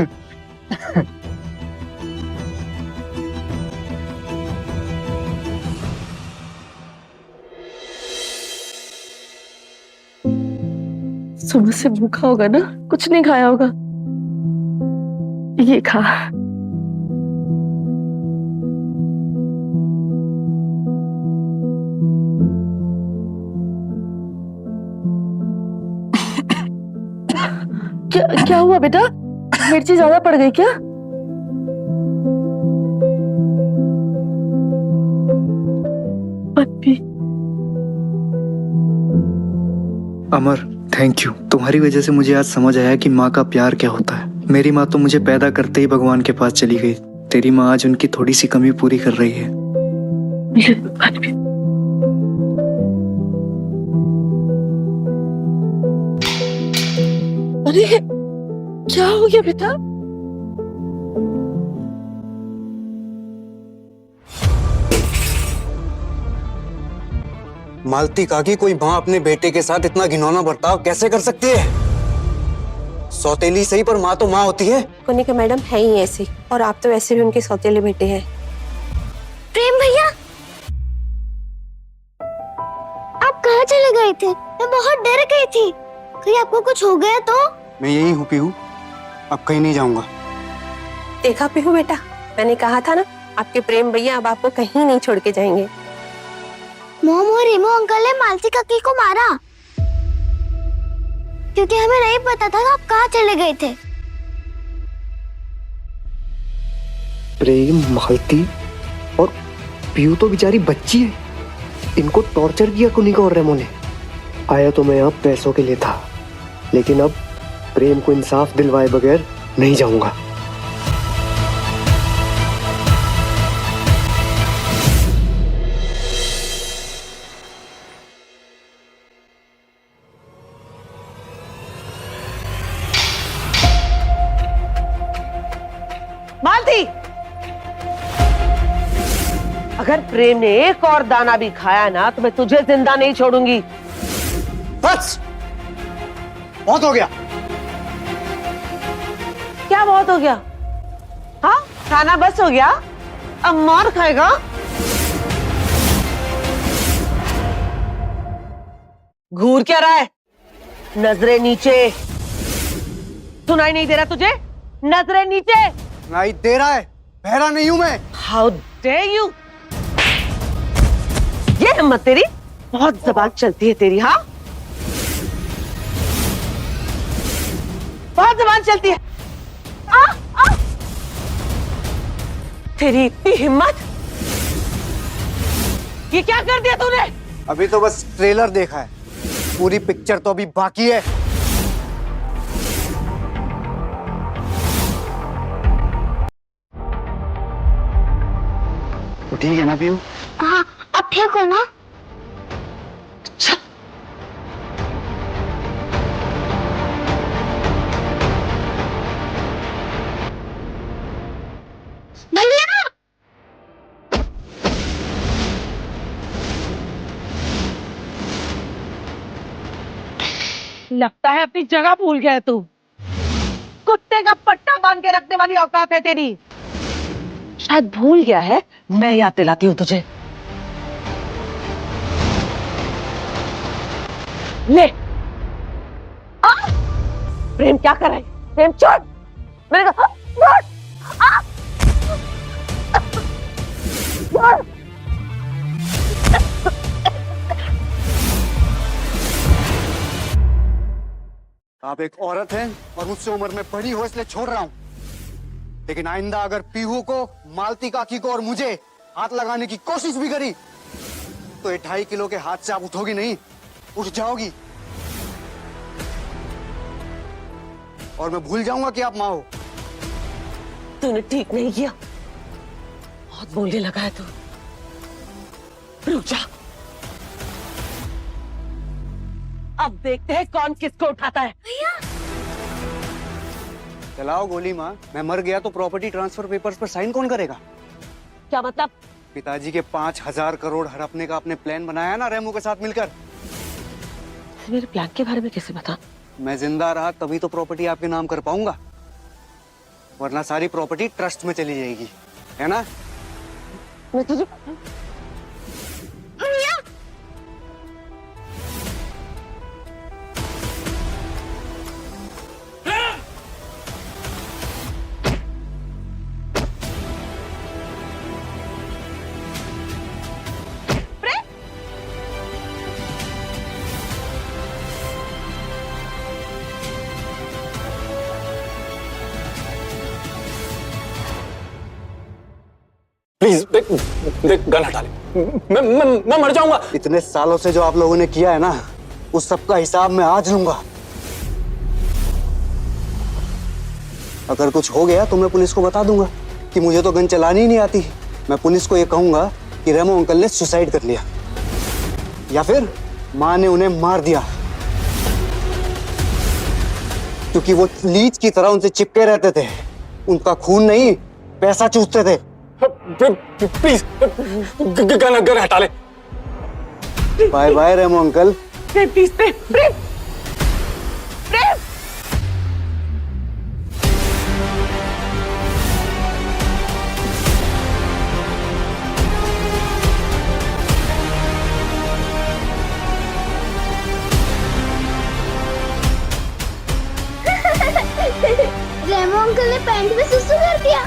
सुबह से भूखा होगा ना, कुछ नहीं खाया होगा, ये खा। क्या हुआ बेटा, मिर्ची ज्यादा पड़ गई क्या? पप्पी। अमर, थैंक यू। तुम्हारी वजह से मुझे आज समझ आया कि माँ का प्यार क्या होता है। मेरी माँ तो मुझे पैदा करते ही भगवान के पास चली गई। तेरी माँ आज उनकी थोड़ी सी कमी पूरी कर रही है। अरे क्या हो गया बेटा? मालती काकी, कोई माँ अपने बेटे के साथ इतना घिनौना बर्ताव कैसे कर सकती है? सौतेली सही पर माँ तो माँ होती है। कुनिका मैडम है ही ऐसी, और आप तो वैसे भी उनके सौतेले बेटे हैं। प्रेम भैया, आप कहाँ चले गए थे? मैं बहुत डर गई थी, कहीं आपको कुछ हो गया तो? मैं यही हूँ पीहू, अब कहीं नहीं जाऊंगा। देखा पीहू बेटा, मैंने कहा था ना, आपके प्रेम भैया अब आपको कहीं नहीं छोड़ के जाएंगे। मोम और रीमो अंकल ने मालती काकी को मारा क्योंकि हमें नहीं पता था आप कहाँ चले गए थे। प्रेम, मालती और पीयू तो बेचारी बच्ची है, इनको टॉर्चर किया कुनिका और रेमो ने। आया तो मैं यहाँ पैसों के लिए था, लेकिन अब प्रेम को इंसाफ दिलवाए बगैर नहीं जाऊंगा। मालती, अगर प्रेम ने एक और दाना भी खाया ना तो मैं तुझे जिंदा नहीं छोड़ूंगी। बस बहुत हो गया। क्या बहुत हो गया? हाँ, खाना बस हो गया? अब मार खाएगा? घूर क्या रहा है? नजरें नीचे। सुनाई नहीं दे रहा तुझे? नजरें नीचे। सुनाई दे रहा है, बहरा नहीं हूं मैं। How dare you! ये हिम्मत तेरी? बहुत जबान चलती है तेरी। हाँ, बहुत जबान चलती है। आ! तेरी इतनी हिम्मत! ये क्या कर दिया तूने? अभी तो बस ट्रेलर देखा है, पूरी पिक्चर तो अभी बाकी है। तो ठीक है ना पीयू? हाँ, अब ठीक हो ना? भैया! लगता है अपनी जगह भूल गया तू। कुत्ते का पट्टा बांध के रखने वाली औकात है तेरी। शायद भूल गया है, मैं याद दिलाती हूँ तुझे। ले। प्रेम क्या कर रहा है? प्रेम छोड़! मैंने कहा छोड़! छोड़! आप एक औरत हैं और मुझसे उम्र में बड़ी हो, इसलिए छोड़ रहा हूं। लेकिन आइंदा अगर पीहू को, मालती काकी को और मुझे हाथ लगाने की कोशिश भी करी तो ये 2.5 किलो के हाथ से आप उठोगी नहीं, उठ जाओगी। और मैं भूल जाऊंगा कि आप माँ हो। तूने ठीक नहीं किया, बहुत बोलने लगा है तू। रुक जा, अब देखते हैं कौन किसको उठाता है। चलाओ गोली माँ, मैं मर गया तो प्रॉपर्टी ट्रांसफर पेपर्स पर साइन कौन करेगा? क्या मतलब? पिताजी के 5,000 करोड़ हड़पने का आपने प्लान बनाया ना रेमो के साथ मिलकर। मेरे प्लान के बारे में कैसे बता? मैं जिंदा रहा तभी तो प्रॉपर्टी आपके नाम कर पाऊंगा, वरना सारी प्रॉपर्टी ट्रस्ट में चली जाएगी, है ना? मैं तुझे प्लीज देख देख, गन हटा ले। मैं मर जाऊंगा। इतने सालों से जो आप लोगों ने किया है ना, उस सब का हिसाब मैं आज लूंगा। अगर कुछ हो गया तो मैं पुलिस को बता दूंगा कि मुझे तो गन चलानी ही नहीं आती। मैं पुलिस को ये कहूंगा कि रेमो अंकल ने सुसाइड कर लिया, या फिर माँ ने उन्हें मार दिया, क्योंकि वो लीच की तरह उनसे चिपके रहते थे। उनका खून नहीं, पैसा चूसते थे। प्लीज गन हटा ले। Bye bye Remo uncle. Please Prem Prem Prem. Remo uncle ने पैंट में सुसु कर दिया।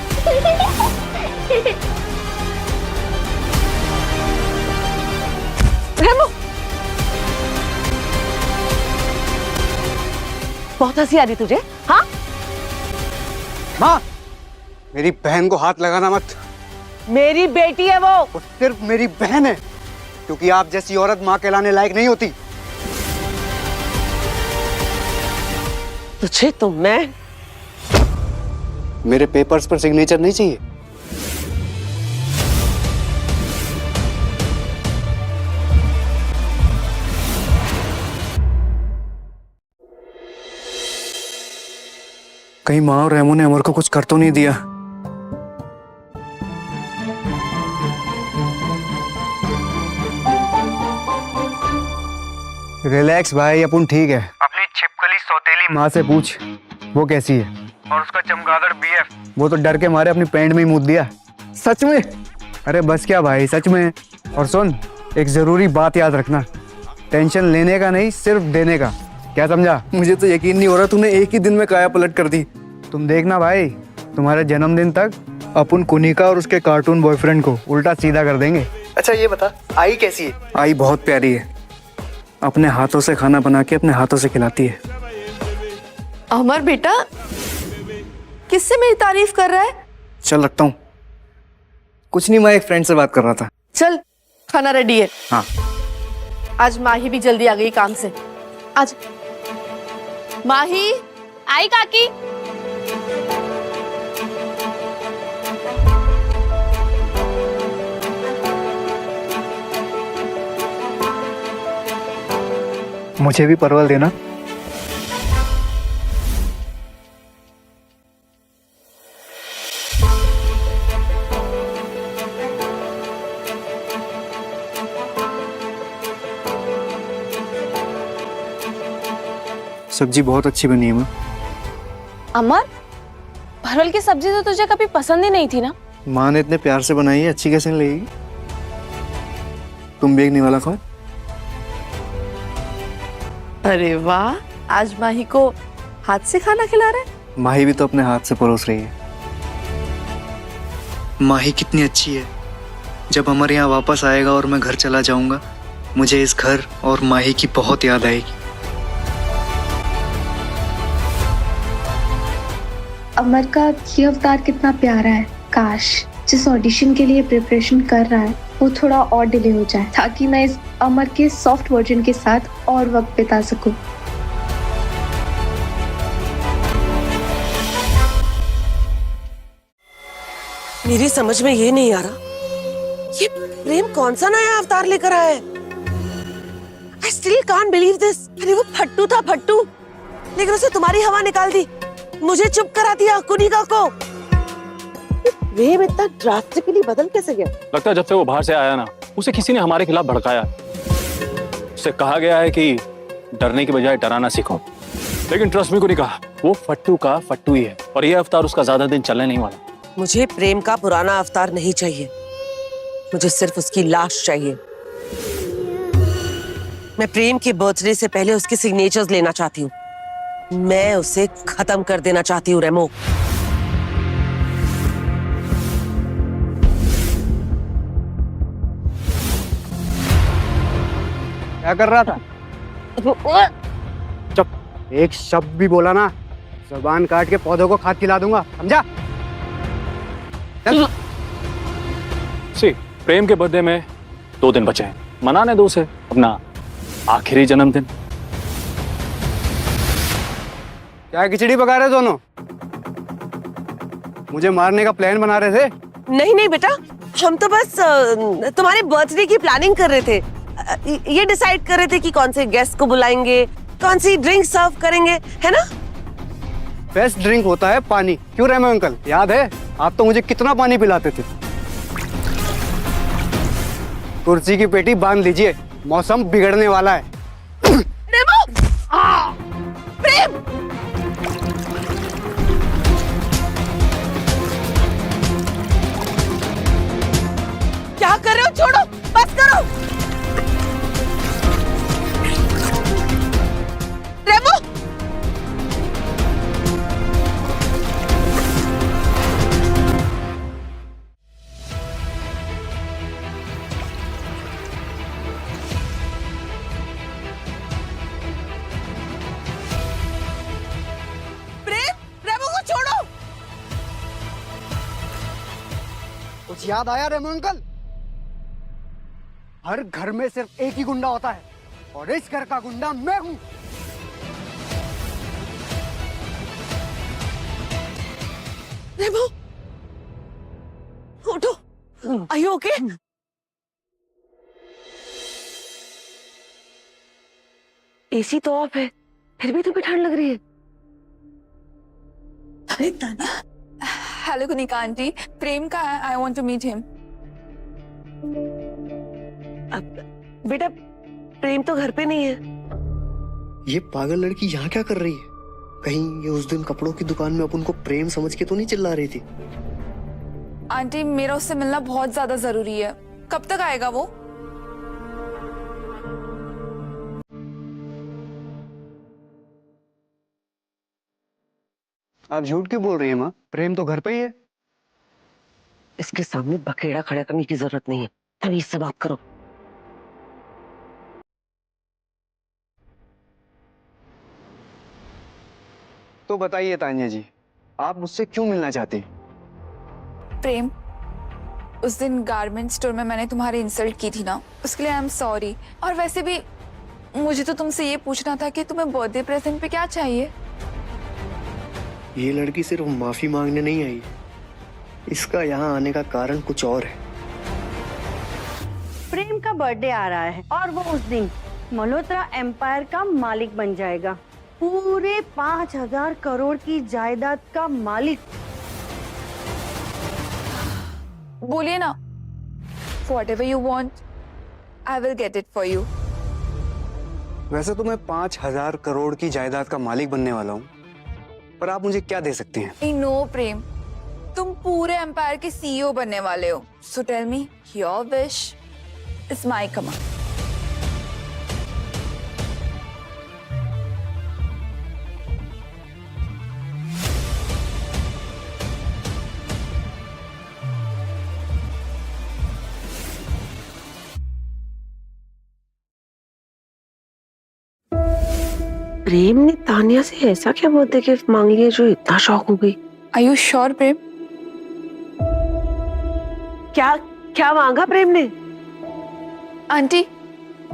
रेमो, बहुत हंसी आ रही तुझे? हाँ माँ, मेरी बहन को हाथ लगाना मत। मेरी बेटी है वो सिर्फ मेरी बहन है, क्योंकि आप जैसी औरत माँ कहलाने लायक नहीं होती। तुझे तो मैं मेरे पेपर्स पर सिग्नेचर नहीं चाहिए। कहीं माँ और रेमो ने अमर को कुछ कर तो नहीं दिया। रिलैक्स भाई, अपन ठीक है। अपनी छिपकली सौतेली माँ से पूछ वो कैसी है। और उसका चमगादड़ बीएफ, वो तो डर के मारे अपनी पैंट में ही मूत दिया। सच में? अरे बस क्या भाई, सच में। और सुन, एक जरूरी बात याद रखना, टेंशन लेने का नहीं, सिर्फ देने का। क्या समझा? मुझे तो यकीन नहीं हो रहा तूने एक ही दिन में काया पलट कर दी। तुम देखना भाई, तुम्हारे जन्मदिन तक अपन कुनिका और उसके कार्टून बॉयफ्रेंड को उल्टा सीधा कर देंगे। अच्छा ये बता, आई कैसी है? आई बहुत प्यारी है, अपने हाथों से खाना बना के अपने हाथों से खिलाती है। अमर बेटा, किससे मेरी तारीफ कर रहा है? चल रखता हूँ। कुछ नहीं, मैं एक फ्रेंड से बात कर रहा था। चल, खाना रेडी है। हाँ। आज माही भी जल्दी आ गई काम से। आज माही आई काकी। मुझे भी परवल देना। सब्जी बहुत अच्छी बनी है माँ। अमर, परवल की सब्जी तो तुझे कभी पसंद ही नहीं थी ना? माँ ने इतने प्यार से बनाई है, अच्छी कैसे नहीं लगेगी? तुम भी एक निवाला खाओ। अरे वाह, आज माही को हाथ से खाना खिला रहे हैं। माही भी तो अपने हाथ से परोस रही है। माही कितनी अच्छी है। जब अमर यहाँ वापस आएगा और मैं घर चला जाऊंगा, मुझे इस घर और माही की बहुत याद आएगी। अमर का ये अवतार कितना प्यारा है। काश जिस ऑडिशन के लिए प्रिपरेशन कर रहा है वो थोड़ा और डिले हो जाए, ताकि मैं इस अमर के सॉफ्ट वर्जन के साथ और वक्त बिता सकूं। मेरी समझ में ये नहीं आ रहा, ये प्रेम कौन सा नया अवतार लेकर आया है? I still can't believe this। अरे वो फट्टू था, फट्टू, लेकिन उसे तुम्हारी हवा निकाल दी, मुझे चुप करा दिया, कुनिका को। प्रेम इतना ड्रास्टिकली बदल कैसे गया? लगता है जब से वो बाहर से आया ना, उसे किसी ने हमारे खिलाफ भड़काया। उससे कहा गया है कि डरने की बजाय डराना सीखो। लेकिन ट्रस्ट मी को नहीं कहा, वो फट्टू का फट्टू ही है और ये अवतार उसका ज्यादा दिन चलने नहीं वाला। मुझे प्रेम का पुराना अवतार नहीं चाहिए, मुझे सिर्फ उसकी लाश चाहिए। मैं प्रेम के बर्थडे से पहले उसके सिग्नेचर्स लेना चाहती हूँ। मैं उसे खत्म कर देना चाहती हूँ रेमो। क्या कर रहा था? चुप, एक शब्द भी बोला ना, जुबान काट के पौधों को खाद खिला दूंगा, समझा? चल। सी, प्रेम के बर्थडे में 2 दिन बचे हैं, मनाने दो उसे अपना आखिरी जन्मदिन। क्या खिचड़ी पका रहे दोनों? मुझे मारने का प्लान बना रहे थे? नहीं नहीं बेटा, हम तो बस तुम्हारे बर्थडे की प्लानिंग कर रहे थे। ये डिसाइड कर रहे थे कि कौन से गेस्ट को बुलाएंगे, कौन सी ड्रिंक सर्व करेंगे, है ना? बेस्ट ड्रिंक होता है पानी। क्यों रेमो अंकल, याद है आप तो मुझे कितना पानी पिलाते थे? कुर्सी की पेटी बांध लीजिए, मौसम बिगड़ने वाला है। रेमो! प्रेम! क्या कर रहे हो? छोड़ो, बस करो। रेमो! कुछ याद आया रेमो अंकल? हर घर में सिर्फ एक ही गुंडा होता है और इस घर का गुंडा मैं हूं। रेमो, उठो। Are you okay? एसी तो ऑफ है, फिर भी तुम्हें ठंड लग रही है। अरे तानिया। हेलो कुनिका आंटी, प्रेम का है, I want to meet him. बेटा, प्रेम तो घर पे नहीं है। ये पागल लड़की यहाँ क्या कर रही है? कहीं ये उस दिन कपड़ों की दुकान में अपन को प्रेम समझ के तो नहीं चिल्ला रही थी? आंटी, मेरा उससे मिलना बहुत ज्यादा जरूरी है। कब तक आएगा वो? आप झूठ क्यों बोल रही है माँ? प्रेम तो घर पे ही है। इसके सामने बखेड़ा खड़ा करने की जरूरत नहीं है, तमीज से बात करो। तो बताइए तानिया जी, आप मुझसे क्यों मिलना चाहती? प्रेम, उस दिन गारमेंट स्टोर में मैंने तुम्हारी इंसल्ट की थी ना, उसके लिए आई एम सॉरी। और वैसे भी मुझे तो तुमसे ये पूछना था कि तुम्हें बर्थडे प्रेजेंट पे क्या चाहिए? ये लड़की सिर्फ माफी मांगने नहीं आई, इसका यहाँ आने का कारण कुछ और है। प्रेम का बर्थडे आ रहा है और वो उस दिन मल्होत्रा एम्पायर का मालिक बन जाएगा, पूरे 5000 करोड़ की जायदाद का मालिक। बोलिए ना, whatever you want, I will get it for you. वैसे तो मैं 5000 करोड़ की जायदाद का मालिक बनने वाला हूँ, पर आप मुझे क्या दे सकती हैं? I know प्रेम, तुम पूरे एम्पायर के CEO बनने वाले हो, so tell me your wish is my command. प्रेम ने तानिया से ऐसा क्या बर्थडे गिफ्ट मांग लिया जो इतना शॉक हो गई? Are you sure प्रेम? क्या क्या मांगा प्रेम ने? आंटी,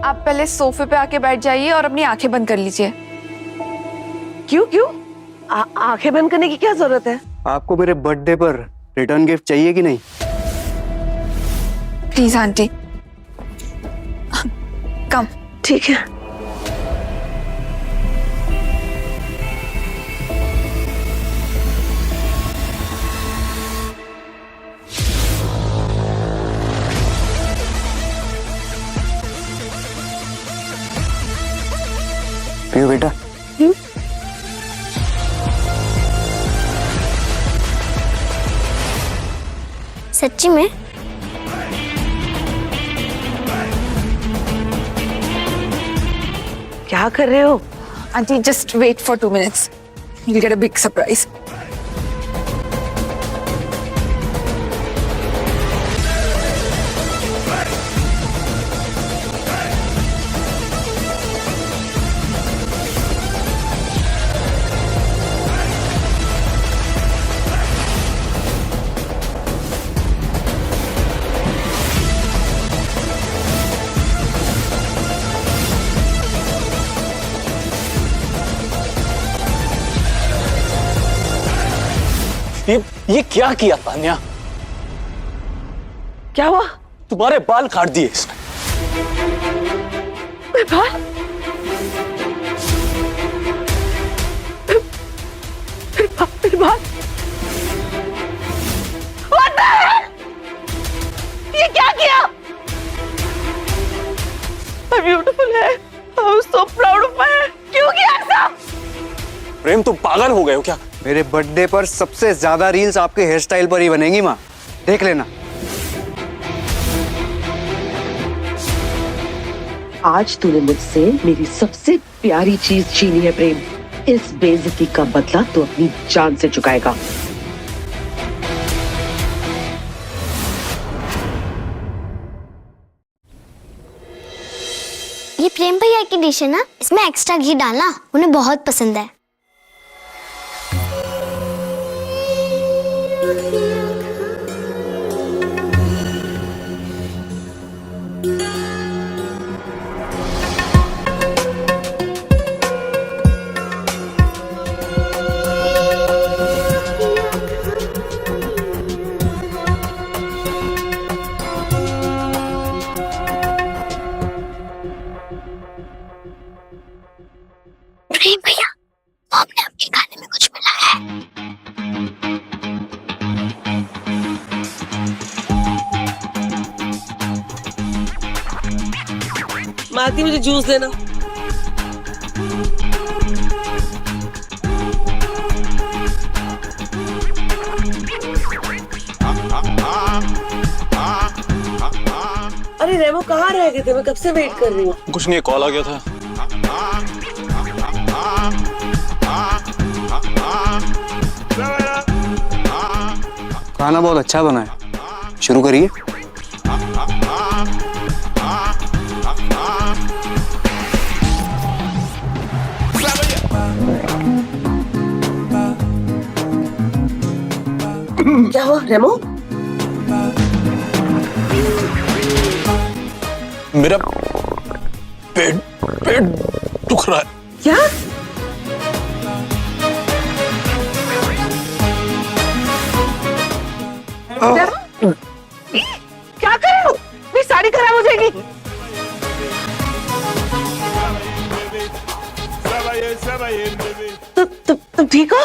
आप पहले सोफे पे आके बैठ जाइए और अपनी आंखें बंद कर लीजिए। क्यों क्यों? आंखें बंद करने की क्या जरूरत है? आपको मेरे बर्थडे पर रिटर्न गिफ्ट चाहिए कि नहीं? प्लीज आंटी, कम। ठीक है। पियो बेटा। सच्ची में? क्या कर रहे हो? Aunty just wait for 2 minutes. You'll get a big surprise. ये क्या किया तान्या? क्या हुआ? तुम्हारे बाल काट दिए इसने। मेरे बाल? मेरे बाल? What the hell? ये क्या किया? I'm beautiful है। I'm so proud of my hair। क्यों किया ऐसा? प्रेम तुम पागल हो गए हो क्या? मेरे बर्थडे पर सबसे ज्यादा रील्स आपके हेयर स्टाइल पर ही बनेंगी माँ, देख लेना। आज तूने मुझसे मेरी सबसे प्यारी चीज छीनी है प्रेम। इस बेइज्जती का बदला तू अपनी जान से चुकाएगा। ये प्रेम भैया की डिश है ना, इसमें एक्स्ट्रा घी डालना, उन्हें बहुत पसंद है। प्रेम भैया, आपने आपके खाने में कुछ मिलाया है? मालती मुझे जूस देना। अरे रेमो कहाँ रह गए थे? मैं कब से वेट कर रही हूँ। कुछ नहीं, कॉल आ गया था। खाना बहुत अच्छा बना है, शुरू करिए। क्या हुआ रेमो? मेरा पेट दुख रहा है। क्या? क्या कर रहे हो? मेरी साड़ी खराब हो जाएगी। तुम ठीक हो?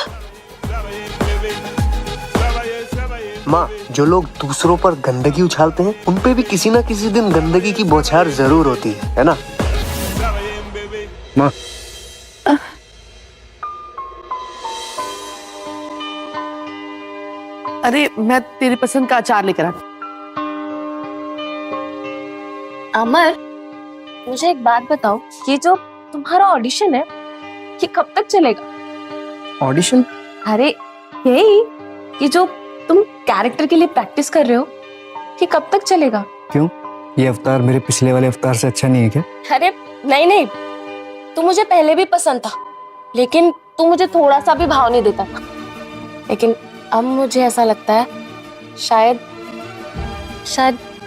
माँ, जो लोग दूसरों पर गंदगी उछालते हैं उन पे भी किसी ना किसी दिन गंदगी की बौछार जरूर होती है ना? माँ, अरे मैं तेरी पसंद का अचार लेकर आ। अमर, मुझे एक बात बताओ, ये जो तुम्हारा ऑडिशन है ये कब तक चलेगा? ऑडिशन? अरे यही, ये जो तुम कैरेक्टर के लिए प्रैक्टिस कर रहे हो ये कब तक चलेगा? क्यों? ये अवतार मेरे पिछले वाले अवतार से अच्छा नहीं है क्या? अरे नहीं नहीं, तू मुझे पहले भी पसंद था, लेकिन तू मुझे थोड़ा सा भी भाव नहीं देता था। लेकिन अब मुझे ऐसा लगता है शायद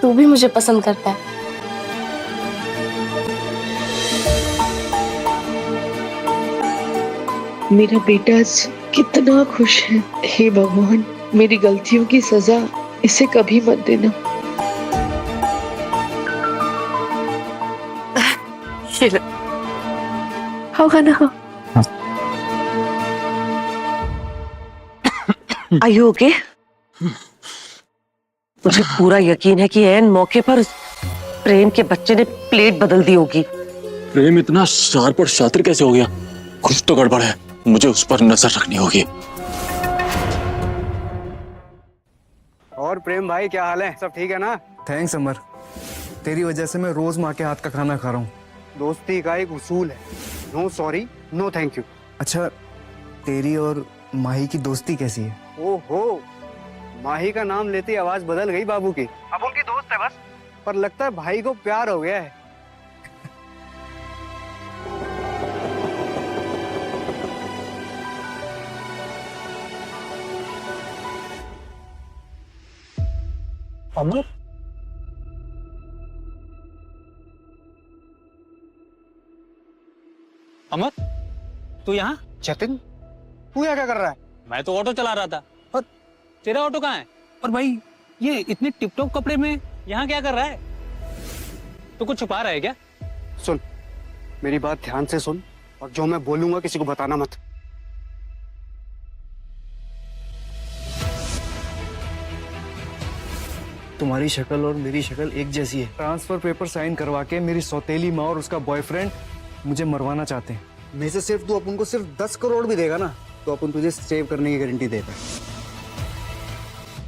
तू भी मुझे पसंद करता है। मेरा बेटा आज कितना खुश है। हे भगवान, मेरी गलतियों की सजा इसे कभी मत देना। होगा ना? Are you okay? मुझे पूरा यकीन है कि ऐन मौके पर प्रेम के बच्चे ने प्लेट बदल दी होगी। प्रेम इतना शार्प और शातिर कैसे हो गया? कुछ तो गड़बड़ है, मुझे उस पर नजर रखनी होगी। और प्रेम भाई क्या हाल है? सब ठीक है ना? थैंक्स अमर, तेरी वजह से मैं रोज माँ के हाथ का खाना खा रहा हूँ। दोस्ती का एक उसूल है, no sorry no thank you. अच्छा, तेरी और माही की दोस्ती कैसी है? ओहो, माही का नाम लेते ही आवाज बदल गई बाबू की। अब उनकी दोस्त है बस, पर लगता है भाई को प्यार हो गया है। अमर, अमर, तू यहाँ? जतिन, तू यहाँ क्या कर रहा है? मैं तो ऑटो चला रहा था। और तेरा ऑटो कहाँ है? और भाई ये इतने टिप-टॉप कपड़े में यहाँ क्या कर रहा है? तू कुछ छुपा रहा है क्या? सुन, मेरी बात ध्यान से सुन, और जो मैं बोलूंगा किसी को बताना मत। तुम्हारी शक्ल और मेरी शक्ल एक जैसी है। ट्रांसफर पेपर साइन करवा के मेरी सौतेली माँ और उसका बॉयफ्रेंड मुझे मरवाना चाहते हैं। मैं से सिर्फ तू अपन को सिर्फ 10 करोड़ भी देगा ना, तो अपन तुझे सेव करने की गारंटी देता है।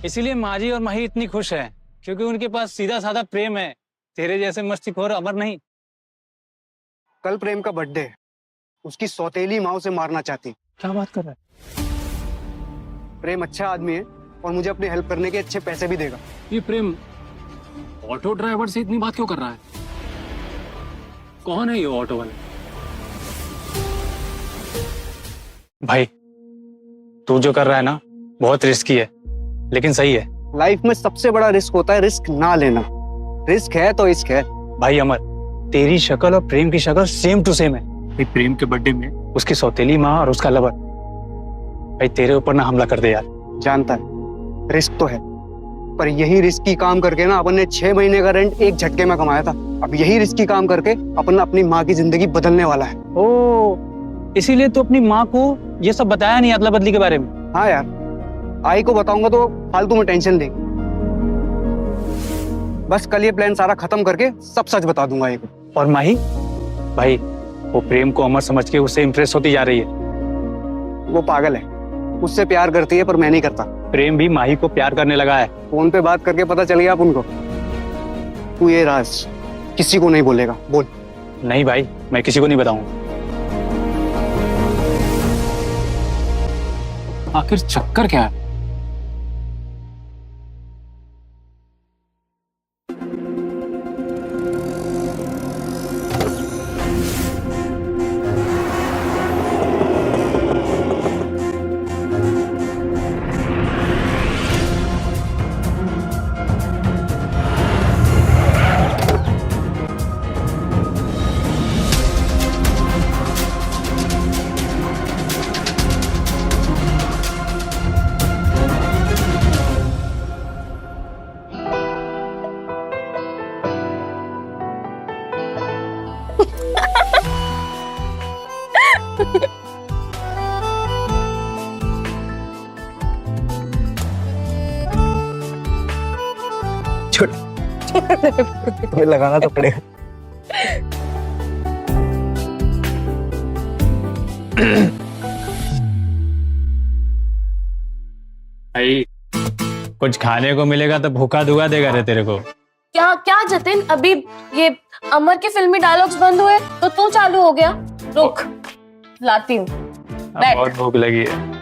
इसीलिए माजी और माही इतनी खुश है, क्योंकि उनके पास सीधा साधा प्रेम है, तेरे जैसे मस्तीखोर अमर नहीं। कल प्रेम का बर्थडे है, उसकी सौतेली माँ उसे मारना चाहती। क्या बात कर रहा है? प्रेम अच्छा आदमी है और मुझे अपनी हेल्प करने के अच्छे पैसे भी देगा। ये प्रेम ऑटो ड्राइवर से इतनी बात क्यों कर रहा है? कौन है ये ऑटो वाले? भाई, तू जो कर रहा है ना बहुत रिस्की है, लेकिन सही है। लाइफ में सबसे बड़ा रिस्क होता है रिस्क ना लेना। रिस्क है तो इश्क है। भाई अमर, तेरी शक्ल और प्रेम की शक्ल सेम टू सेम है। भाई प्रेम के बर्थडे में उसकी सौतेली माँ और उसका लवर भाई तेरे ऊपर ना हमला कर दे यार। जानता है रिस्क तो है, पर यही रिस्की काम करके ना अपन ने 6 महीने का रेंट एक झटके में कमाया था। अब यही रिस्की काम करके अपन अपनी माँ की जिंदगी बदलने वाला है। ओ, इसीलिए तो अपनी माँ को ये सब बताया नहीं अदला बदली के बारे में? हाँ यार, आई को बताऊंगा तो फालतू में टेंशन देगी। बस कल ये प्लान सारा खत्म करके सब सच बता दूंगा आई को। और माही? भाई वो प्रेम को अमर समझ के उससे इम्प्रेस होती जा रही है। वो पागल है, उससे प्यार करती है पर मैं नहीं करता। प्रेम भी माही को प्यार करने लगा है। फोन पे बात करके पता चल गया आप उनको। तू ये राज किसी को नहीं बोलेगा, बोल। नहीं भाई, मैं किसी को नहीं बताऊंगा। आखिर चक्कर क्या है? तुम्हें लगाना तो पड़ेगा। भाई कुछ खाने को मिलेगा तो भूखा दुआ देगा रे तेरे को। क्या क्या जतिन, अभी ये अमर के फिल्मी डायलॉग्स बंद हुए तो तू चालू हो गया। रुक, लाती हूँ। बहुत भूख लगी है।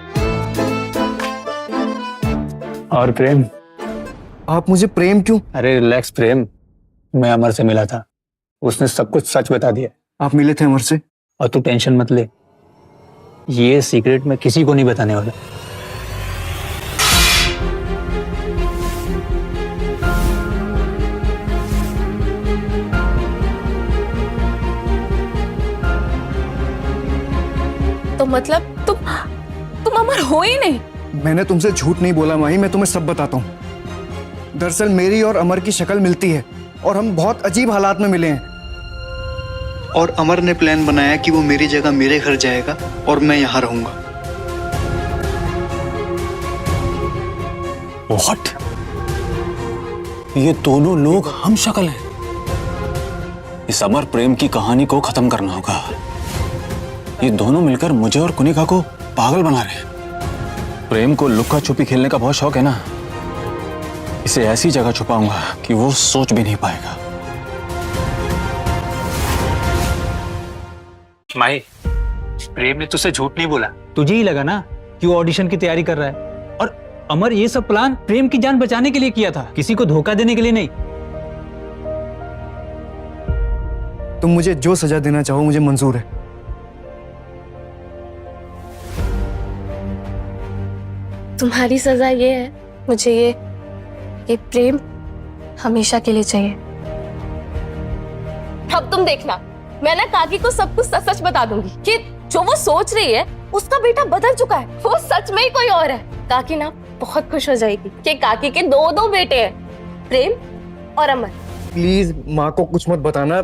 और प्रेम? आप मुझे प्रेम क्यों? अरे रिलैक्स प्रेम, मैं अमर से मिला था, उसने सब कुछ सच बता दिया। आप मिले थे अमर से? और तू टेंशन मत ले, ये सीक्रेट मैं किसी को नहीं बताने वाला। तो मतलब तुम अमर हो ही नहीं? मैंने तुमसे झूठ नहीं बोला माही, मैं तुम्हें सब बताता हूँ। दरअसल मेरी और अमर की शक्ल मिलती है और हम बहुत अजीब हालात में मिले हैं। और अमर ने प्लान बनाया कि वो मेरी जगह मेरे घर जाएगा और मैं यहाँ रहूंगा। What? ये दोनों लोग हम शक्ल हैं। इस अमर प्रेम की कहानी को खत्म करना होगा। ये दोनों मिलकर मुझे और कुनिका को पागल बना रहे हैं। प्रेम को लुक्का छुपी खेलने का बहुत शौक है ना, इसे ऐसी जगह छुपाऊंगा कि वो सोच भी नहीं पाएगा। माही, प्रेम ने तुझसे झूठ नहीं बोला। तुझे ही लगा ना कि वो ऑडिशन की तैयारी कर रहा है। और अमर ये सब प्लान प्रेम की जान बचाने के लिए किया था, किसी को धोखा देने के लिए नहीं। तुम मुझे जो सजा देना चाहो मुझे मंजूर है। तुम्हारी सजा ये है, मुझे ये प्रेम हमेशा के लिए चाहिए। अब तुम देखना, मैं ना काकी को सब कुछ सच सच बता दूंगी कि जो वो सोच रही है उसका बेटा बदल चुका है, वो सच में ही कोई और है। काकी ना बहुत खुश हो जाएगी कि काकी के दो बेटे हैं, प्रेम और अमर। प्लीज माँ को कुछ मत बताना।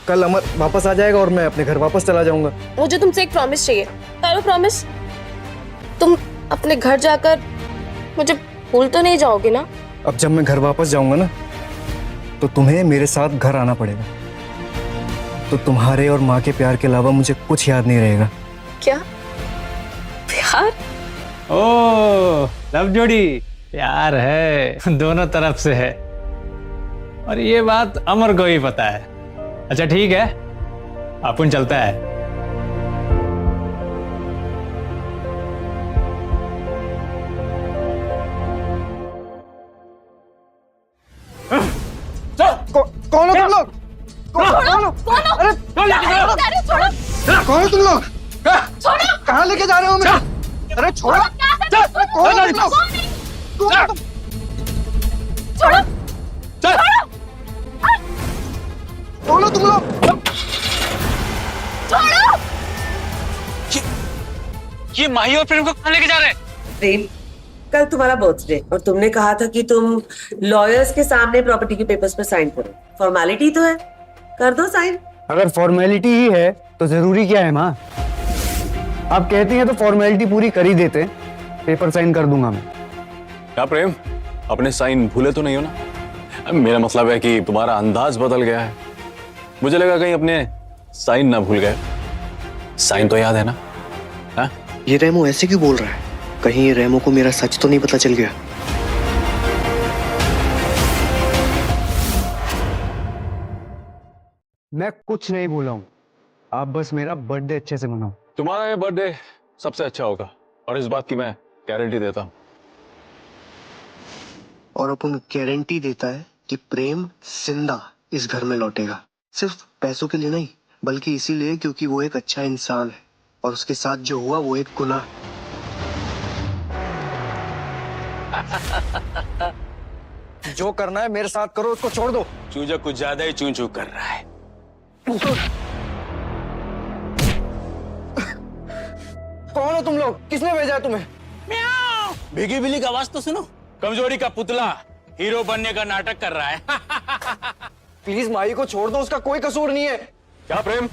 कल अमर वापस आ जाएगा और मैं अपने घर वापस चला जाऊंगा। मुझे तुमसे एक प्रॉमिस चाहिए। करो प्रॉमिस। तुम अपने घर जाकर मुझे भूल तो नहीं जाओगे ना? अब जब मैं घर वापस जाऊंगा ना तो तुम्हें मेरे साथ घर आना पड़ेगा। तो तुम्हारे और माँ के प्यार के अलावा मुझे कुछ याद नहीं रहेगा। क्या प्यार? ओ, लव जोड़ी प्यार है, दोनों तरफ से है। और ये बात अमर को ही पता है। अच्छा ठीक है, अपन चलता है। कौन हो तुम लोग? अरे कौन हो तुम लोग? कहाँ लेके जा रहे हो मुझे? अरे छोड़ो! कौन हो तुम लोग? कौन हो तुम लोग? ये माही और प्रेम को कहाँ लेके जा रहे हैं? प्रेम, कल तुम्हारा बर्थडे और तुमने कहा था कि तुम लॉयर्स के सामने प्रॉपर्टी के पेपर्स पर साइन करो। फॉर्मेलिटी तो है, कर दो साइन। अगर फॉर्मेलिटी ही है तो जरूरी क्या है माँ? आप कहती हैं तो फॉर्मेलिटी पूरी कर ही देते। पेपर साइन कर दूंगा मैं। क्या प्रेम, अपने साइन भूले तो नहीं हो ना? मेरा मतलब है कि तुम्हारा अंदाज बदल गया है। मुझे लगा कहीं अपने साइन ना भूल गए। साइन तो याद है ना? हा? ये रेमो ऐसे क्यों बोल रहा है? कहीं ये रेमो को मेरा सच तो नहीं पता चल गया? मैं कुछ नहीं बोला हूँ। आप बस मेरा बर्थडे अच्छे से मनाओ। तुम्हारा ये बर्थडे सबसे अच्छा होगा और इस बात की मैं गारंटी देता हूँ। और अपन गारंटी देता है कि प्रेम जिंदा इस घर में लौटेगा। सिर्फ पैसों के लिए नहीं, बल्कि इसीलिए क्योंकि वो एक अच्छा इंसान है और उसके साथ जो हुआ वो एक गुनाह है। जो करना है मेरे साथ करो, उसको छोड़ दो। चूजा कुछ ज्यादा ही चूं चूं कर रहा है। कौन हो तुम लोग? किसने भेजा है तुम्हें? भीगी बिल्ली का आवाज तो सुनो। कमजोरी का पुतला हीरो बनने का नाटक कर रहा है। प्लीज माही को छोड़ दो, उसका कोई कसूर नहीं है। क्या प्रेम?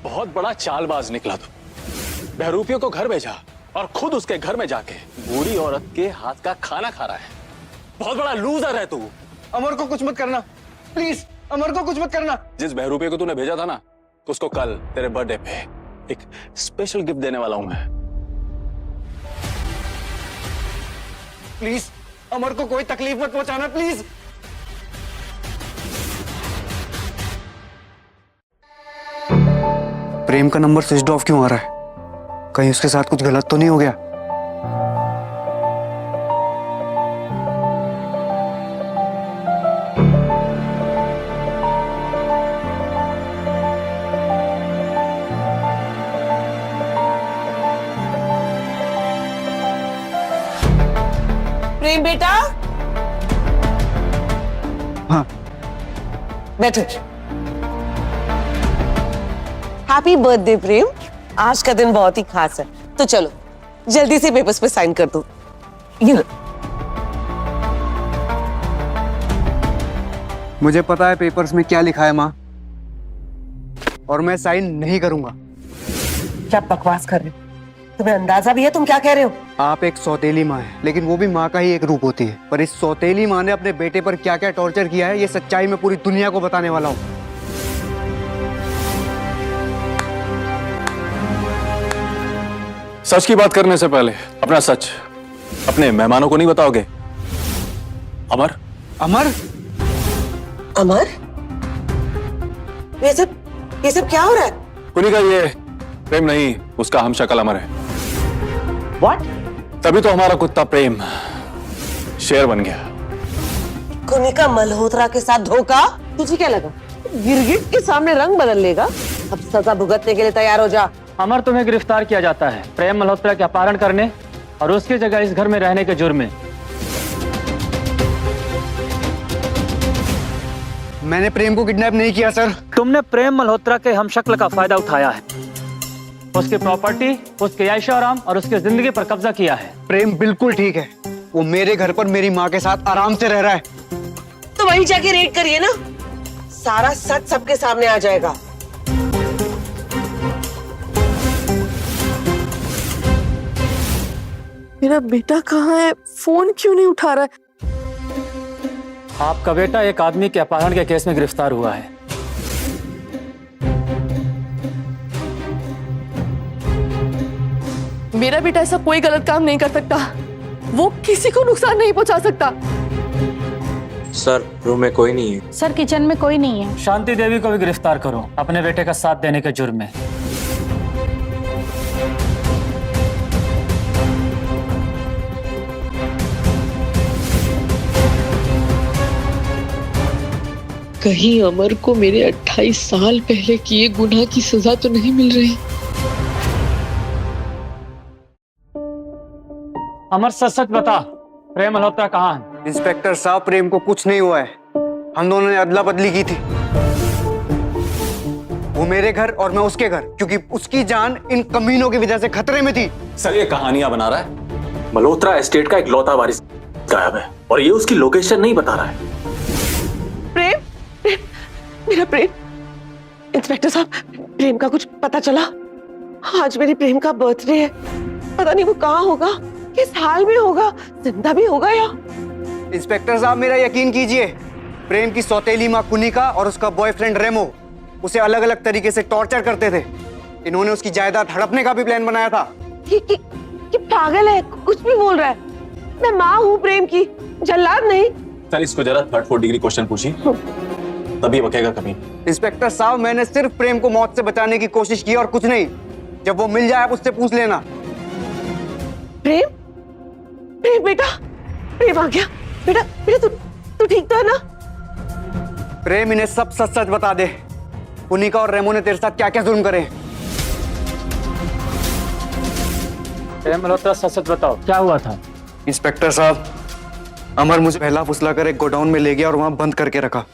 बहुत बड़ा चालबाज निकला तू। बहरूपियों को घर भेजा और खुद उसके घर में जाके बूढ़ी औरत के हाथ का खाना खा रहा है। बहुत बड़ा लूजर है तू। अमर को कुछ मत करना, प्लीज अमर को कुछ मत करना। जिस बहरूपे को तूने भेजा था ना, तो उसको कल तेरे बर्थडे पे एक स्पेशल गिफ्ट देने वाला हूं मैं। प्लीज अमर को कोई तकलीफ मत पहुंचाना, प्लीज। प्रेम का नंबर स्विच ऑफ क्यों आ रहा है? कहीं उसके साथ कुछ गलत तो नहीं हो गया? प्रेम बेटा, हाँ बैठो। हैप्पी बर्थडे प्रेम, आज का दिन बहुत ही खास है। तो चलो जल्दी से पेपर्स पे साइन कर दो। ये लो। मुझे पता है पेपर्स में क्या लिखा है माँ, और मैं साइन नहीं करूंगा। क्या बकवास कर रहे हो? तुम्हें अंदाजा भी है तुम क्या कह रहे हो? आप एक सौतेली माँ है, लेकिन वो भी माँ का ही एक रूप होती है। पर इस सौतेली माँ ने अपने बेटे पर क्या क्या टॉर्चर किया है, ये सच्चाई मैं पूरी दुनिया को बताने वाला हूँ। सच की बात करने से पहले अपना सच अपने मेहमानों को नहीं बताओगे? अमर? अमर? अमर, ये सब क्या हो रहा है? कुनिका, ये प्रेम नहीं, उसका हम शक्ल अमर है। What? तभी तो हमारा कुत्ता प्रेम शेर बन गया। कुनिका मल्होत्रा के साथ धोखा? तुझे क्या लगा गिरगिट के सामने रंग बदल लेगा? अब सजा भुगतने के लिए तैयार हो जा। अमर, तुम्हें गिरफ्तार किया जाता है प्रेम मल्होत्रा के अपहरण करने और उसकी जगह इस घर में रहने के जुर्म में। मैंने प्रेम को किडनैप नहीं किया सर। तुमने प्रेम मल्होत्रा के हमशक्ल का फायदा उठाया है, उसकी प्रॉपर्टी, उसके ऐशो आराम और उसकी जिंदगी पर कब्जा किया है। प्रेम बिल्कुल ठीक है, वो मेरे घर पर मेरी माँ के साथ आराम से रह रहा है। तो वहीं जाके रेड करिए ना, सारा सच सबके सामने आ जाएगा। मेरा बेटा कहाँ है? फोन क्यों नहीं उठा रहा है? आपका बेटा एक आदमी के अपहरण के केस में गिरफ्तार हुआ है। मेरा बेटा ऐसा कोई गलत काम नहीं कर सकता, वो किसी को नुकसान नहीं पहुंचा सकता। सर, रूम में कोई नहीं है। सर, किचन में कोई नहीं है। शांति देवी को भी गिरफ्तार करो अपने बेटे का साथ देने के जुर्म में। कहीं अमर को मेरे 28 साल पहले किए गुनाह की सजा तो नहीं मिल रही? अमर, सच सच बता, प्रेम मल्होत्रा कहाँ है? इंस्पेक्टर साहब, प्रेम को कुछ नहीं हुआ है। हम दोनों ने अदला बदली की थी, वो मेरे घर और मैं उसके घर, क्योंकि उसकी जान इन कमीनों की वजह से खतरे में थी। सर, ये कहानियां बना रहा है। मल्होत्रा एस्टेट का इकलौता वारिस गायब है और ये उसकी लोकेशन नहीं बता रहा है। मेरा प्रेम, इंस्पेक्टर साहब, प्रेम का कुछ पता चला? आज मेरी प्रेम का बर्थडे है, पता नहीं वो कहाँ होगा, किस हाल में होगा, जिंदा भी होगा या? इंस्पेक्टर साहब, मेरा यकीन कीजिए, प्रेम की सौतेली माँ कुनिका और उसका बॉयफ्रेंड रेमो उसे अलग अलग तरीके से टॉर्चर करते थे। इन्होंने उसकी जायदाद हड़पने का भी प्लान बनाया था। कि पागल है, कुछ भी बोल रहा है। मैं माँ हूँ प्रेम की, जल्लाद नहीं। सर, इसको जरा 3rd 4th डिग्री क्वेश्चन पूछिए, तभी बकेगा कभी। इंस्पेक्टर साहब, मैंने सिर्फ प्रेम को मौत से बचाने की कोशिश की और कुछ नहीं। जब वो मिल जाए आप उससे पूछ लेना। प्रेम, प्रेम बेटा, प्रेम आ गया। बेटा बेटा, तू ठीक तो है ना? प्रेम, इन्हें सब सच सच बता दे, कुनिका और रेमो ने तेरे साथ क्या क्या जुर्म करे। प्रेम मल्होत्रा, सच सच बताओ, क्या हुआ था? इंस्पेक्टर साहब, अमर मुझे पहला फुसला कर एक गोडाउन में ले गया और वहां बंद करके रखा।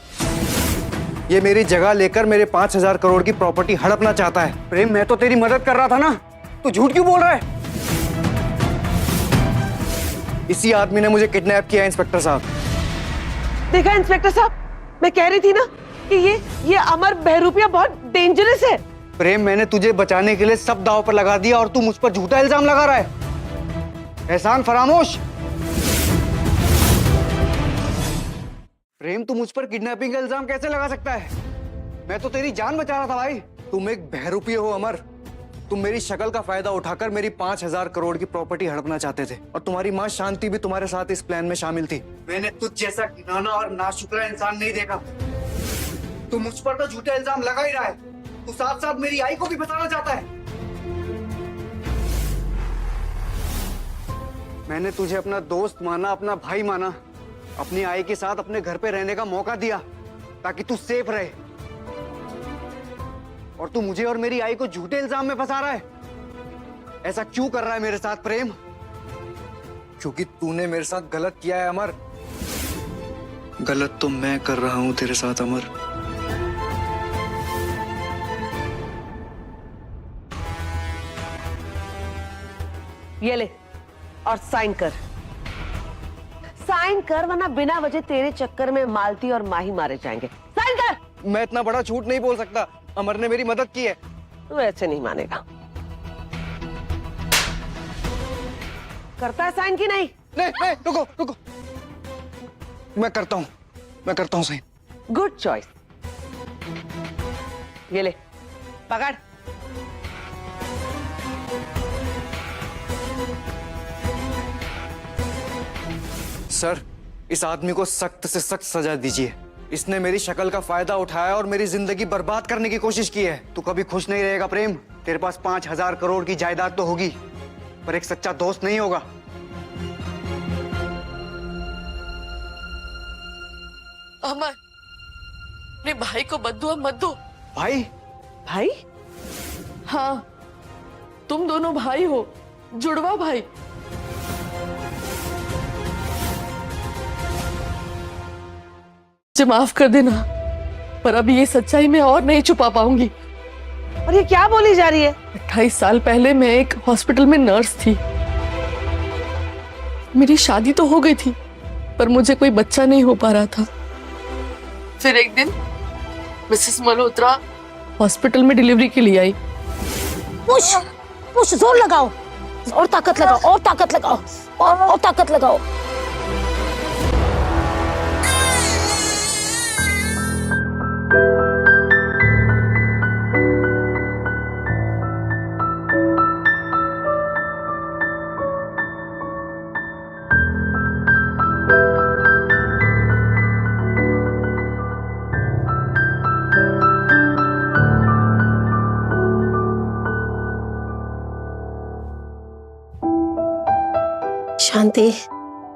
ये मेरी जगह लेकर मेरे 5000 करोड़ की प्रॉपर्टी हड़पना चाहता है। प्रेम, मैं तो तेरी मदद कर रहा था ना, तू झूठ क्यों बोल रहा है? इसी आदमी ने मुझे किडनैप किया है इंस्पेक्टर साहब। देखा इंस्पेक्टर साहब, मैं कह रही थी ना कि ये अमर बहरूपिया बहुत डेंजरस है। प्रेम, मैंने तुझे बचाने के लिए सब दांव पर लगा दिया और तू मुझ पर झूठा इल्जाम लगा रहा है। एहसान फरामोश। प्रेम, तू मुझ पर किडनैपिंग का इल्जाम कैसे लगा सकता है? मैं तो तेरी जान बचा रहा था भाई। तुम एक बहरूपी हो अमर, तुम मेरी शक्ल का फायदा उठाकर मेरी 5000 करोड़ की प्रॉपर्टी हड़पना चाहते थे और तुम्हारी माँ शांति भी तुम्हारे साथ इस प्लान में शामिल थी। मैंने तुझ जैसा घिनौना और नाशुक्रा इंसान नहीं देखा। तू मुझ पर तो झूठा इल्जाम लगा ही रहा है, तू साथ साथ मेरी आई को भी बताना चाहता है। मैंने तुझे अपना दोस्त माना, अपना भाई माना, अपनी आई के साथ अपने घर पे रहने का मौका दिया ताकि तू सेफ रहे, और तू मुझे और मेरी आई को झूठे इल्जाम में फंसा रहा है। ऐसा क्यों कर रहा है मेरे साथ प्रेम? क्योंकि तूने मेरे साथ गलत किया है अमर। गलत तो मैं कर रहा हूं तेरे साथ अमर। ये ले और साइन कर, साइन कर, वरना बिना वजह तेरे चक्कर में मालती और माही मारे जाएंगे। साइन कर। मैं इतना बड़ा झूठ नहीं बोल सकता, अमर ने मेरी मदद की है। तू ऐसे नहीं मानेगा। करता है साइन की नहीं? नहीं, रुको रुको, मैं करता हूं साइन। Good choice. ये ले, पकड़। सर, इस आदमी को सख्त से सख्त सजा दीजिए। इसने मेरी शक्ल का फायदा उठाया और मेरी जिंदगी बर्बाद करने की कोशिश की है। तू कभी खुश नहीं रहेगा प्रेम। तेरे पास 5,000 करोड़ की जायदाद तो होगी, पर एक सच्चा दोस्त नहीं होगा। अमर, अपने भाई को बद्दुआ मत दो। भाई? भाई? हाँ, तुम दोनों भाई हो, जुड़वा भाई। मुझे माफ कर देना, पर अभी ये सच्चाई मैं और नहीं छुपा पाऊंगी। और ये क्या बोली जा रही है? 28 साल पहले मैं एक हॉस्पिटल में नर्स थी। मेरी शादी तो हो गई थी, पर मुझे कोई बच्चा नहीं हो पा रहा था। फिर एक दिन मिसेस मल्होत्रा हॉस्पिटल में डिलीवरी के लिए आई। पुश पुश, जोर लगाओ और ताकत लगाओ और ताकत लगाओ और ताकत लगाओ। शांति,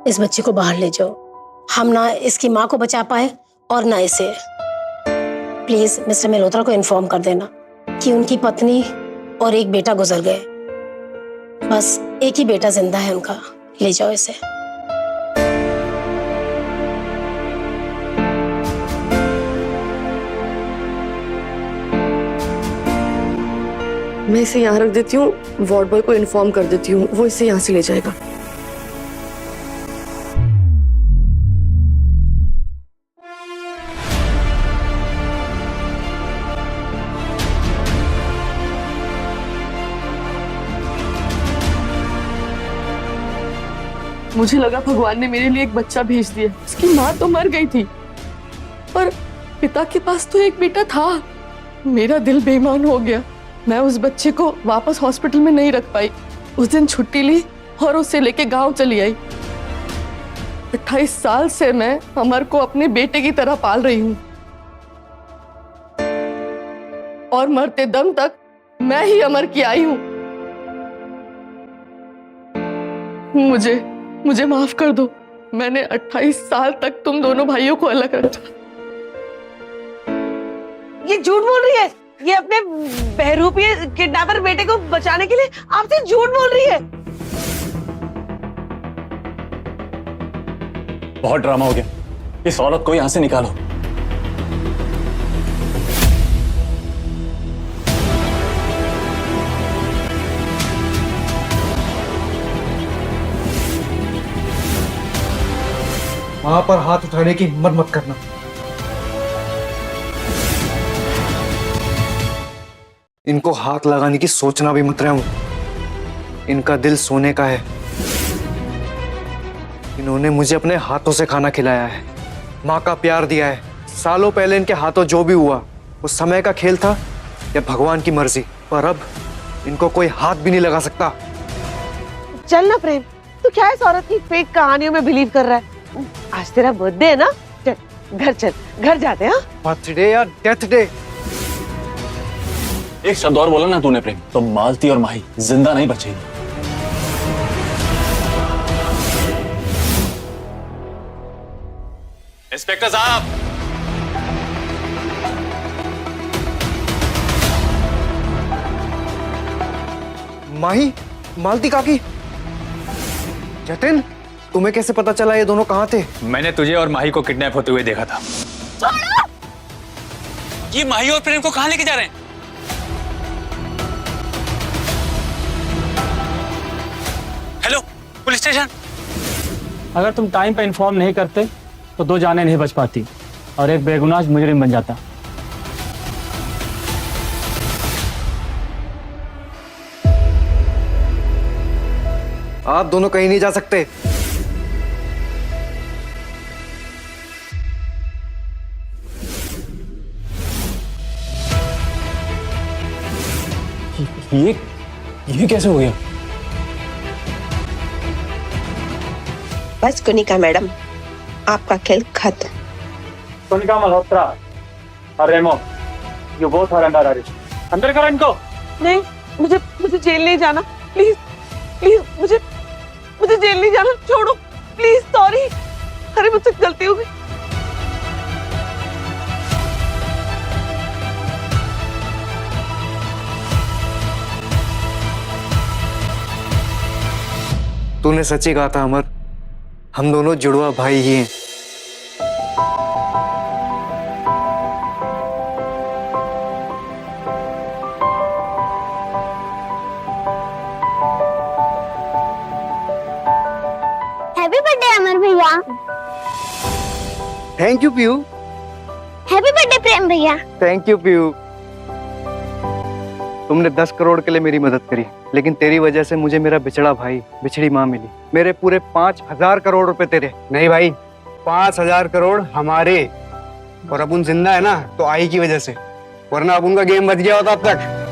इस बच्चे को बाहर ले जाओ। हम ना इसकी माँ को बचा पाए और ना इसे। प्लीज मिस्टर मल्होत्रा को इन्फॉर्म कर देना कि उनकी पत्नी और एक बेटा गुजर गए। बस एक ही बेटा जिंदा है उनका। ले जाओ इसे। मैं इसे यहाँ रख देती हूँ, वार्ड बॉय को इन्फॉर्म कर देती हूँ, वो इसे यहाँ से ले जाएगा। मुझे लगा भगवान ने मेरे लिए एक बच्चा भेज दिया। इसकी माँ तो मर गई थी, पर पिता के पास तो एक बेटा था। मेरा दिल बेईमान हो गया। मैं उस बच्चे को वापस हॉस्पिटल में नहीं रख पाई। उस दिन छुट्टी ली और उसे लेके गांव चली आई। 28 साल से मैं अमर को अपने बेटे की तरह पाल रही हूँ, और मरते दम तक मैं ही अमर की आई हूँ। मुझे माफ कर दो। मैंने 28 साल तक तुम दोनों भाइयों को अलग रखा। ये झूठ बोल रही है। ये अपने बहरूपी किडनैपर बेटे को बचाने के लिए आपसे झूठ बोल रही है। बहुत ड्रामा हो गया। इस औरत को यहां से निकालो। माँ पर हाथ उठाने की हिम्मत मत करना। इनको हाथ लगाने की सोचना भी मत रहा हूं। इनका दिल सोने का है। इन्होंने मुझे अपने हाथों से खाना खिलाया है, माँ का प्यार दिया है। सालों पहले इनके हाथों जो भी हुआ वो समय का खेल था या भगवान की मर्जी, पर अब इनको कोई हाथ भी नहीं लगा सकता। चल ना प्रेम, तू क्या इस औरत की फेक कहानियों में बिलीव कर रहा है? आज तेरा बर्थडे है ना, चल घर जाते हैं। बर्थडे या डेथ डे? एक शब्द और बोला ना तूने प्रेम, तो मालती और माही जिंदा नहीं बचेगी। इंस्पेक्टर साहब, माही, मालती काकी, जतिन, तुम्हें कैसे पता चला ये दोनों कहाँ थे? मैंने तुझे और माही को किडनैप होते हुए देखा था। ये माही और प्रेम को कहाँ लेके जा रहे हैं? Hello, police station. अगर तुम टाइम पे इन्फॉर्म नहीं करते तो 2 जानें नहीं बच पाती और एक बेगुनाह मुजरिम बन जाता। आप दोनों कहीं नहीं जा सकते। ये कैसे हो गया? बस कुनिका मैडम, आपका खेल खत्म। कनिका मल्होत्रा और Remo, you both are under arrest. अंदर करो इनको। नहीं, मुझे जेल नहीं जाना, प्लीज प्लीज, मुझे जेल नहीं जाना, छोड़ो प्लीज, सॉरी, अरे मुझसे गलती हो गई। तूने सच ही कहा था अमर, हम दोनों जुड़वा भाई ही हैं। हैप्पी बर्थडे अमर भैया। Thank you Piyu. Happy birthday Prem भैया। Thank you Piyu. तुमने 10 करोड़ के लिए मेरी मदद करी, लेकिन तेरी वजह से मुझे मेरा बिछड़ा भाई, बिछड़ी माँ मिली। मेरे पूरे 5000 करोड़ रुपए तेरे। नहीं भाई, 5000 करोड़ हमारे, और अब उन जिंदा है ना तो आई की वजह से, वरना अब उनका गेम बच गया होता अब तक।